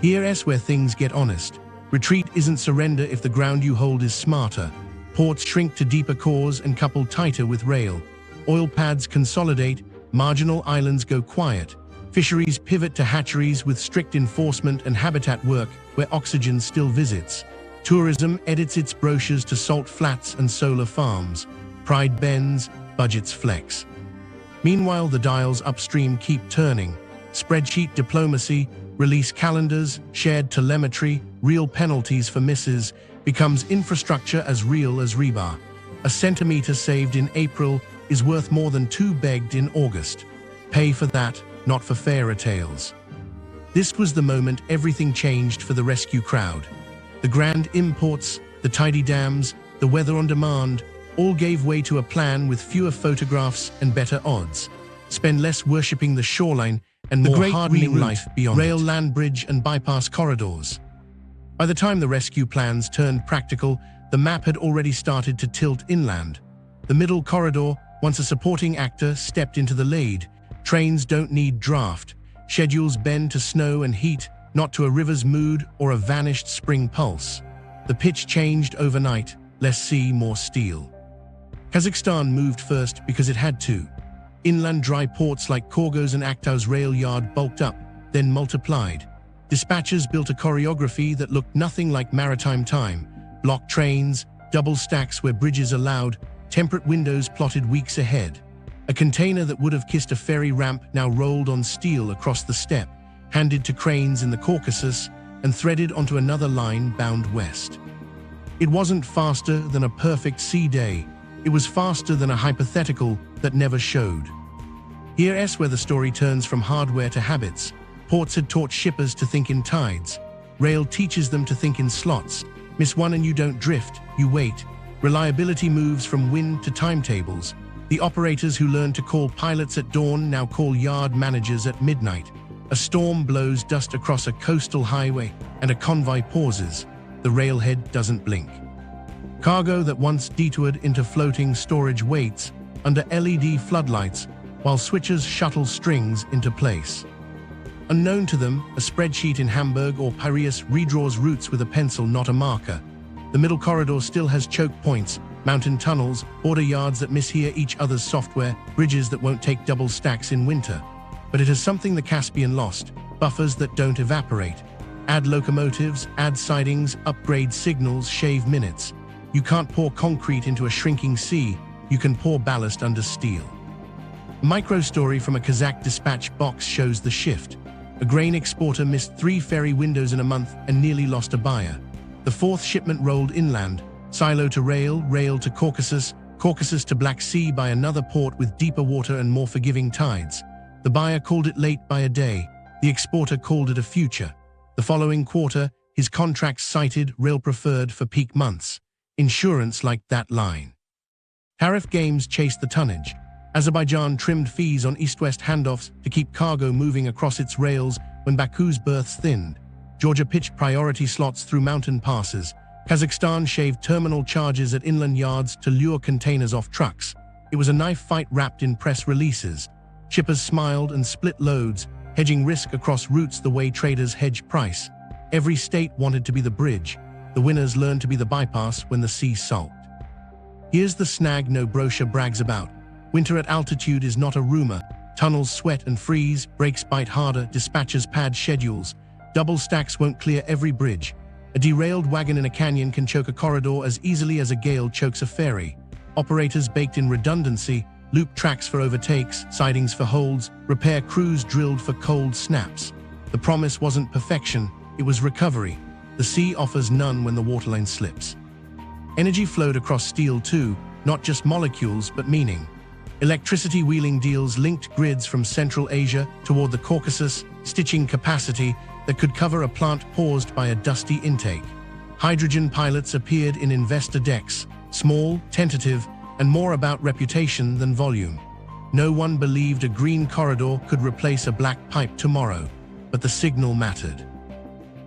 Here's where things get honest. Retreat isn't surrender if the ground you hold is smarter. Ports shrink to deeper cores and couple tighter with rail. Oil pads consolidate, marginal islands go quiet. Fisheries pivot to hatcheries with strict enforcement and habitat work where oxygen still visits. Tourism edits its brochures to salt flats and solar farms. Pride bends, budgets flex. Meanwhile, the dials upstream keep turning. Spreadsheet diplomacy, release calendars, shared telemetry, real penalties for misses, becomes infrastructure as real as rebar. A centimeter saved in April is worth more than 2 begged in August. Pay for that, not for fairy tales. This was the moment everything changed for the rescue crowd. The grand imports, the tidy dams, the weather on demand, all gave way to a plan with fewer photographs and better odds. Spend less worshipping the shoreline and more hardening life beyond rail, land bridge, and bypass corridors. By the time the rescue plans turned practical, the map had already started to tilt inland. The middle corridor, once a supporting actor, stepped into the lead. Trains don't need draft. Schedules bend to snow and heat, not to a river's mood or a vanished spring pulse. The pitch changed overnight, less sea, more steel. Kazakhstan moved first because it had to. Inland dry ports like Korgo's and Aktau's rail yard bulked up, then multiplied. Dispatchers built a choreography that looked nothing like maritime time. Block trains, double stacks where bridges allowed, temperate windows plotted weeks ahead. A container that would have kissed a ferry ramp now rolled on steel across the steppe, handed to cranes in the Caucasus, and threaded onto another line bound west. It wasn't faster than a perfect sea day. It was faster than a hypothetical that never showed. Here's where the story turns from hardware to habits. Ports had taught shippers to think in tides. Rail teaches them to think in slots. Miss one and you don't drift, you wait. Reliability moves from wind to timetables. The operators who learned to call pilots at dawn now call yard managers at midnight. A storm blows dust across a coastal highway and a convoy pauses. The railhead doesn't blink. Cargo that once detoured into floating storage waits under LED floodlights while switchers shuttle strings into place. Unknown to them, a spreadsheet in Hamburg or Piraeus redraws routes with a pencil, not a marker. The middle corridor still has choke points, mountain tunnels, border yards that mishear each other's software, bridges that won't take double stacks in winter. But it has something the Caspian lost: buffers that don't evaporate. Add locomotives, add sidings, upgrade signals, shave minutes. You can't pour concrete into a shrinking sea, you can pour ballast under steel. A micro-story from a Kazakh dispatch box shows the shift. A grain exporter missed 3 ferry windows in a month and nearly lost a buyer. The 4th shipment rolled inland, silo to rail, rail to Caucasus, Caucasus to Black Sea by another port with deeper water and more forgiving tides. The buyer called it late by a day, the exporter called it a future. The following quarter, his contracts cited rail preferred for peak months. Insurance like that line. Tariff games chased the tonnage. Azerbaijan trimmed fees on east-west handoffs to keep cargo moving across its rails when Baku's berths thinned. Georgia pitched priority slots through mountain passes. Kazakhstan shaved terminal charges at inland yards to lure containers off trucks. It was a knife fight wrapped in press releases. Shippers smiled and split loads, hedging risk across routes the way traders hedge price. Every state wanted to be the bridge. The winners learned to be the bypass when the sea sulked. Here's the snag no brochure brags about. Winter at altitude is not a rumor. Tunnels sweat and freeze, brakes bite harder, dispatchers pad schedules. Double stacks won't clear every bridge. A derailed wagon in a canyon can choke a corridor as easily as a gale chokes a ferry. Operators baked in redundancy, loop tracks for overtakes, sidings for holds, repair crews drilled for cold snaps. The promise wasn't perfection, it was recovery. The sea offers none when the waterline slips. Energy flowed across steel too, not just molecules but meaning. Electricity wheeling deals linked grids from Central Asia toward the Caucasus, stitching capacity that could cover a plant paused by a dusty intake. Hydrogen pilots appeared in investor decks, small, tentative, and more about reputation than volume. No one believed a green corridor could replace a black pipe tomorrow, but the signal mattered.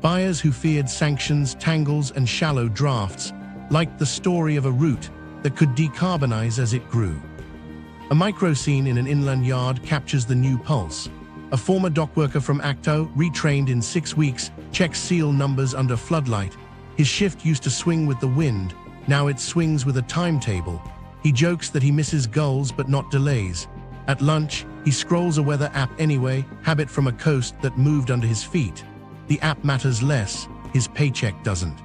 Buyers who feared sanctions, tangles, and shallow drafts liked the story of a route that could decarbonize as it grew. A micro scene in an inland yard captures the new pulse. A former dockworker from Aktau, retrained in 6 weeks, checks seal numbers under floodlight. His shift used to swing with the wind, now it swings with a timetable. He jokes that he misses gulls but not delays. At lunch, he scrolls a weather app anyway, habit from a coast that moved under his feet. The app matters less, his paycheck doesn't.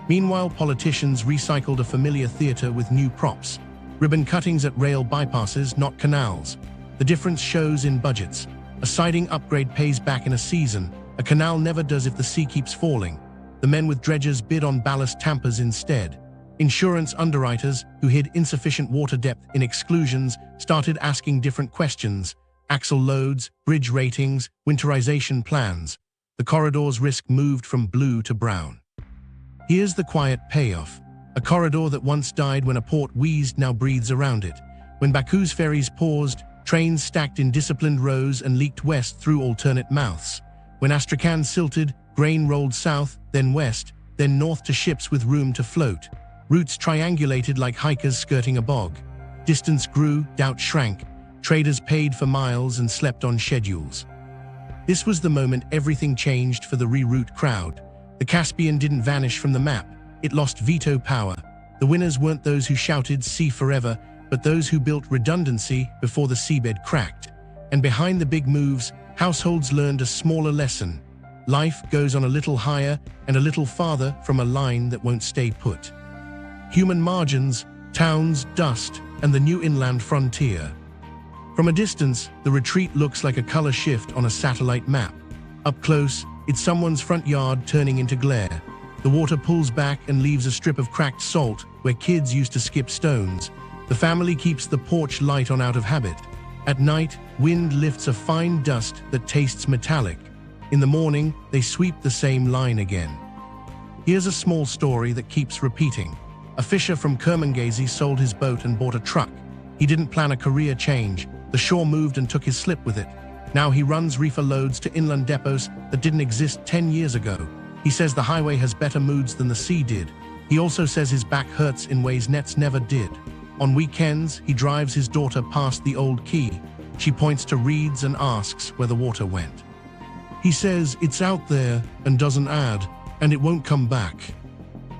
Meanwhile, politicians recycled a familiar theater with new props. Ribbon cuttings at rail bypasses, not canals. The difference shows in budgets. A siding upgrade pays back in a season. A canal never does if the sea keeps falling. The men with dredgers bid on ballast tampers instead. Insurance underwriters, who hid insufficient water depth in exclusions, started asking different questions. Axle loads, bridge ratings, winterization plans. The corridor's risk moved from blue to brown. Here's the quiet payoff. A corridor that once died when a port wheezed now breathes around it. When Baku's ferries paused, trains stacked in disciplined rows and leaked west through alternate mouths. When Astrakhan silted, grain rolled south, then west, then north to ships with room to float. Routes triangulated like hikers skirting a bog. Distance grew, doubt shrank. Traders paid for miles and slept on schedules. This was the moment everything changed for the reroute crowd. The Caspian didn't vanish from the map. It lost veto power. The winners weren't those who shouted "sea forever," but those who built redundancy before the seabed cracked. And behind the big moves, households learned a smaller lesson. Life goes on a little higher and a little farther from a line that won't stay put. Human margins, towns, dust, and the new inland frontier. From a distance, the retreat looks like a color shift on a satellite map. Up close, it's someone's front yard turning into glare. The water pulls back and leaves a strip of cracked salt where kids used to skip stones. The family keeps the porch light on out of habit. At night, wind lifts a fine dust that tastes metallic. In the morning, they sweep the same line again. Here's a small story that keeps repeating. A fisher from Kermangazi sold his boat and bought a truck. He didn't plan a career change. The shore moved and took his slip with it. Now he runs reefer loads to inland depots that didn't exist 10 years ago. He says the highway has better moods than the sea did. He also says his back hurts in ways nets never did. On weekends, he drives his daughter past the old quay. She points to reeds and asks where the water went. He says it's out there and doesn't add, and it won't come back.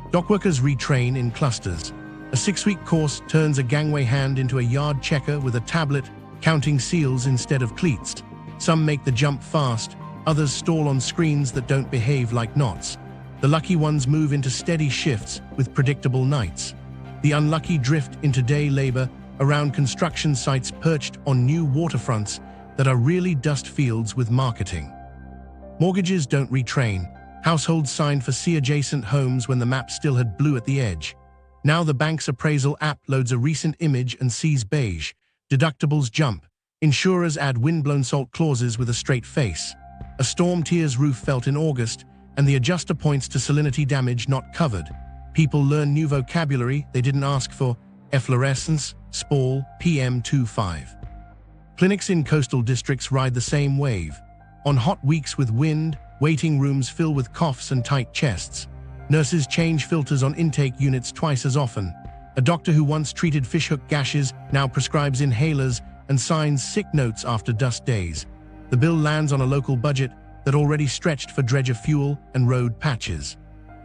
Dockworkers retrain in clusters. A 6-week course turns a gangway hand into a yard checker with a tablet, counting seals instead of cleats. Some make the jump fast, others stall on screens that don't behave like knots. The lucky ones move into steady shifts with predictable nights. The unlucky drift into day labor around construction sites perched on new waterfronts that are really dust fields with marketing. Mortgages don't retrain. Households signed for sea-adjacent homes when the map still had blue at the edge. Now the bank's appraisal app loads a recent image and sees beige. Deductibles jump. Insurers add windblown salt clauses with a straight face. A storm tears roof felt in August, and the adjuster points to salinity damage not covered. People learn new vocabulary they didn't ask for. efflorescence, spall, PM25. Clinics in coastal districts ride the same wave. On hot weeks with wind, waiting rooms fill with coughs and tight chests. Nurses change filters on intake units twice as often. A doctor who once treated fishhook gashes now prescribes inhalers and signs sick notes after dust days. The bill lands on a local budget that already stretched for dredger fuel and road patches.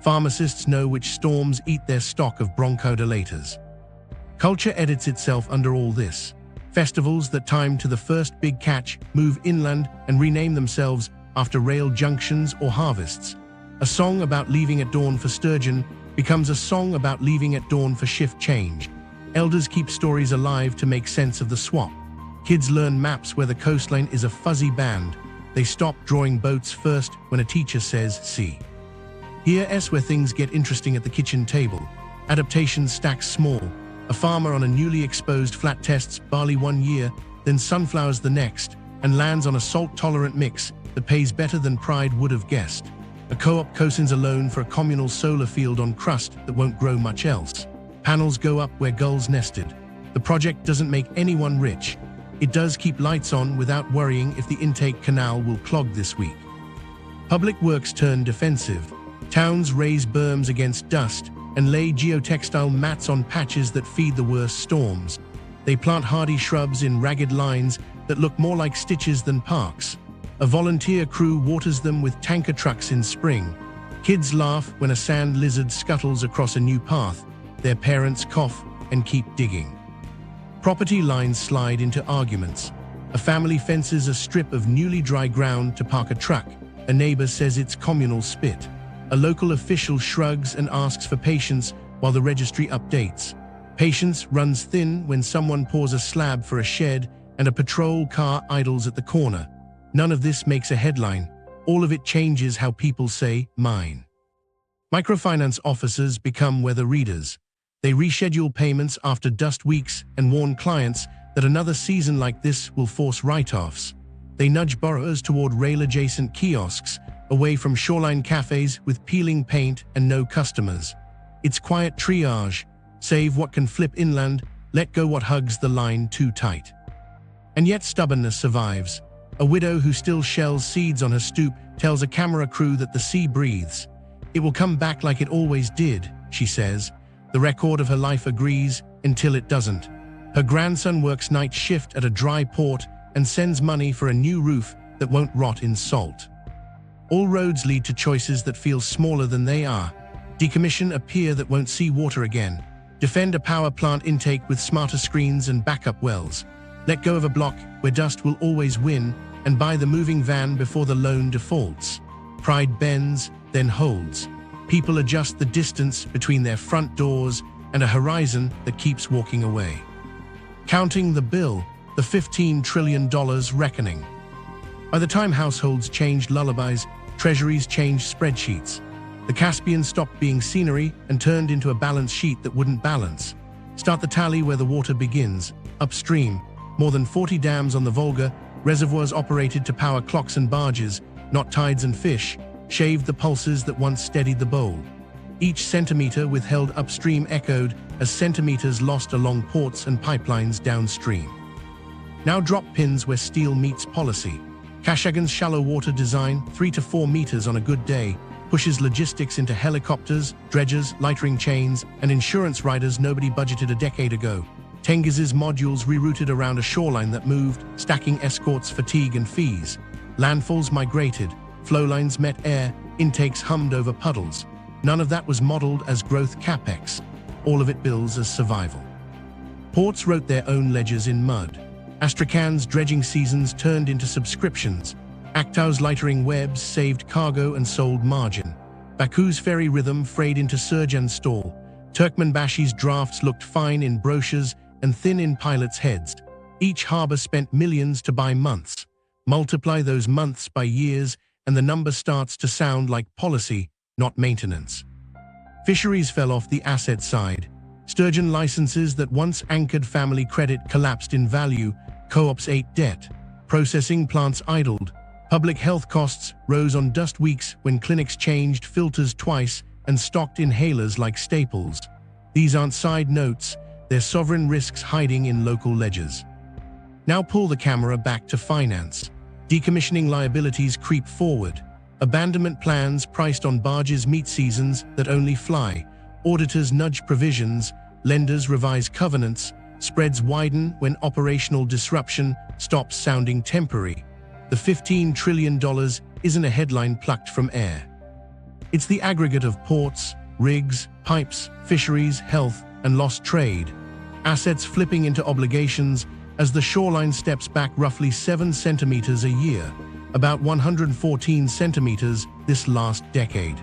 Pharmacists know which storms eat their stock of bronchodilators. Culture edits itself under all this. Festivals that time to the first big catch move inland and rename themselves after rail junctions or harvests. A song about leaving at dawn for sturgeon becomes a song about leaving at dawn for shift change. Elders keep stories alive to make sense of the swap. Kids learn maps where the coastline is a fuzzy band. They stop drawing boats first when a teacher says, see. Here's where things get interesting at the kitchen table. Adaptation stacks small. A farmer on a newly exposed flat tests barley one year, then sunflowers the next, and lands on a salt-tolerant mix that pays better than pride would have guessed. A co-op co-signs a loan for a communal solar field on crust that won't grow much else. Panels go up where gulls nested. The project doesn't make anyone rich. It does keep lights on without worrying if the intake canal will clog this week. Public works turn defensive. Towns raise berms against dust and lay geotextile mats on patches that feed the worst storms. They plant hardy shrubs in ragged lines that look more like stitches than parks. A volunteer crew waters them with tanker trucks in spring. Kids laugh when a sand lizard scuttles across a new path. Their parents cough and keep digging. Property lines slide into arguments. A family fences a strip of newly dry ground to park a truck. A neighbor says it's communal spit. A local official shrugs and asks for patience while the registry updates. Patience runs thin when someone pours a slab for a shed and a patrol car idles at the corner. None of this makes a headline. All of it changes how people say, mine. Microfinance officers become weather readers. They reschedule payments after dust weeks and warn clients that another season like this will force write-offs. They nudge borrowers toward rail-adjacent kiosks, away from shoreline cafes with peeling paint and no customers. It's quiet triage. Save what can flip inland, let go what hugs the line too tight. And yet stubbornness survives. A widow who still shells seeds on her stoop tells a camera crew that the sea breathes. It will come back like it always did, she says. The record of her life agrees until it doesn't. Her grandson works night shift at a dry port and sends money for a new roof that won't rot in salt. All roads lead to choices that feel smaller than they are. Decommission a pier that won't see water again. Defend a power plant intake with smarter screens and backup wells. Let go of a block where dust will always win and buy the moving van before the loan defaults. Pride bends, then holds. People adjust the distance between their front doors and a horizon that keeps walking away. Counting the bill, the $15 trillion reckoning. By the time households changed lullabies, treasuries changed spreadsheets. The Caspian stopped being scenery and turned into a balance sheet that wouldn't balance. Start the tally where the water begins, upstream. More than 40 dams on the Volga, reservoirs operated to power clocks and barges, not tides and fish, shaved the pulses that once steadied the bowl. Each centimeter withheld upstream echoed as centimeters lost along ports and pipelines downstream. Now drop pins where steel meets policy. Kashagan's shallow water design, 3 to 4 meters on a good day, pushes logistics into helicopters, dredgers, lightering chains, and insurance riders nobody budgeted a decade ago. Tengiz's modules rerouted around a shoreline that moved, stacking escorts, fatigue, and fees. Landfalls migrated, flowlines met air, intakes hummed over puddles. None of that was modeled as growth capex. All of it bills as survival. Ports wrote their own ledgers in mud. Astrakhan's dredging seasons turned into subscriptions. Aktau's lightering webs saved cargo and sold margin. Baku's ferry rhythm frayed into Sturgeon stall. Turkmenbashi's drafts looked fine in brochures and thin in pilots' heads. Each harbor spent millions to buy months. Multiply those months by years, and the number starts to sound like policy, not maintenance. Fisheries fell off the asset side. Sturgeon licenses that once anchored family credit collapsed in value. Co-ops ate debt. Processing plants idled. Public health costs rose on dust weeks when clinics changed filters twice and stocked inhalers like staples. These aren't side notes. their sovereign risks hiding in local ledgers. Now pull the camera back to finance. Decommissioning liabilities creep forward. Abandonment plans priced on barges meet seasons that only fly. Auditors nudge provisions. Lenders revise covenants. Spreads widen when operational disruption stops sounding temporary. The $15 trillion isn't a headline plucked from air. It's the aggregate of ports, rigs, pipes, fisheries, health, and lost trade. Assets flipping into obligations as the shoreline steps back roughly 7 centimeters a year, about 114 centimeters this last decade.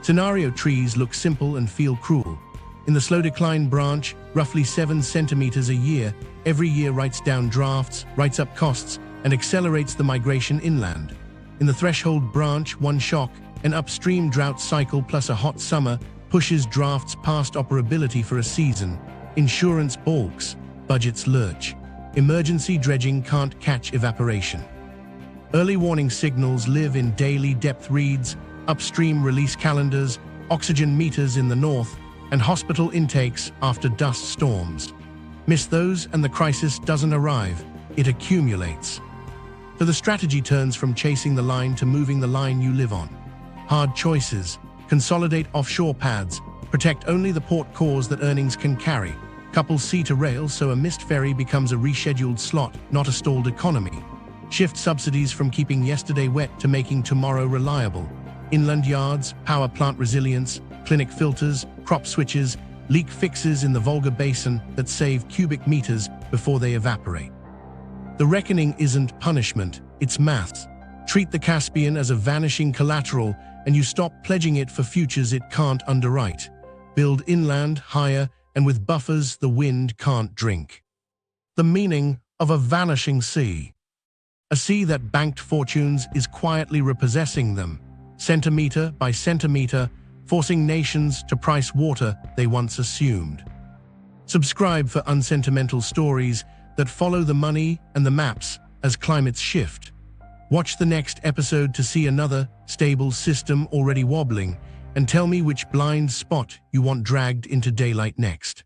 Scenario trees look simple and feel cruel. In the slow decline branch, roughly 7 centimeters a year, every year writes down drafts, writes up costs, and accelerates the migration inland. In the threshold branch, one shock, an upstream drought cycle plus a hot summer, pushes drafts past operability for a season. Insurance balks, budgets lurch. Emergency dredging can't catch evaporation. Early warning signals live in daily depth reads, upstream release calendars, oxygen meters in the north, and hospital intakes after dust storms. Miss those and the crisis doesn't arrive, it accumulates. So the strategy turns from chasing the line to moving the line you live on. Hard choices: consolidate offshore pads, protect only the port cores that earnings can carry, couple sea to rail so a missed ferry becomes a rescheduled slot, not a stalled economy. Shift subsidies from keeping yesterday wet to making tomorrow reliable. Inland yards, power plant resilience, clinic filters, crop switches, leak fixes in the Volga basin that save cubic meters before they evaporate. The reckoning isn't punishment, it's maths. Treat the Caspian as a vanishing collateral and you stop pledging it for futures it can't underwrite. Build inland, higher, and with buffers the wind can't drink. The meaning of a vanishing sea. A sea that banked fortunes is quietly repossessing them, centimeter by centimeter, forcing nations to price water they once assumed. Subscribe for unsentimental stories that follow the money and the maps as climates shift. Watch the next episode to see another stable system already wobbling, and tell me which blind spot you want dragged into daylight next.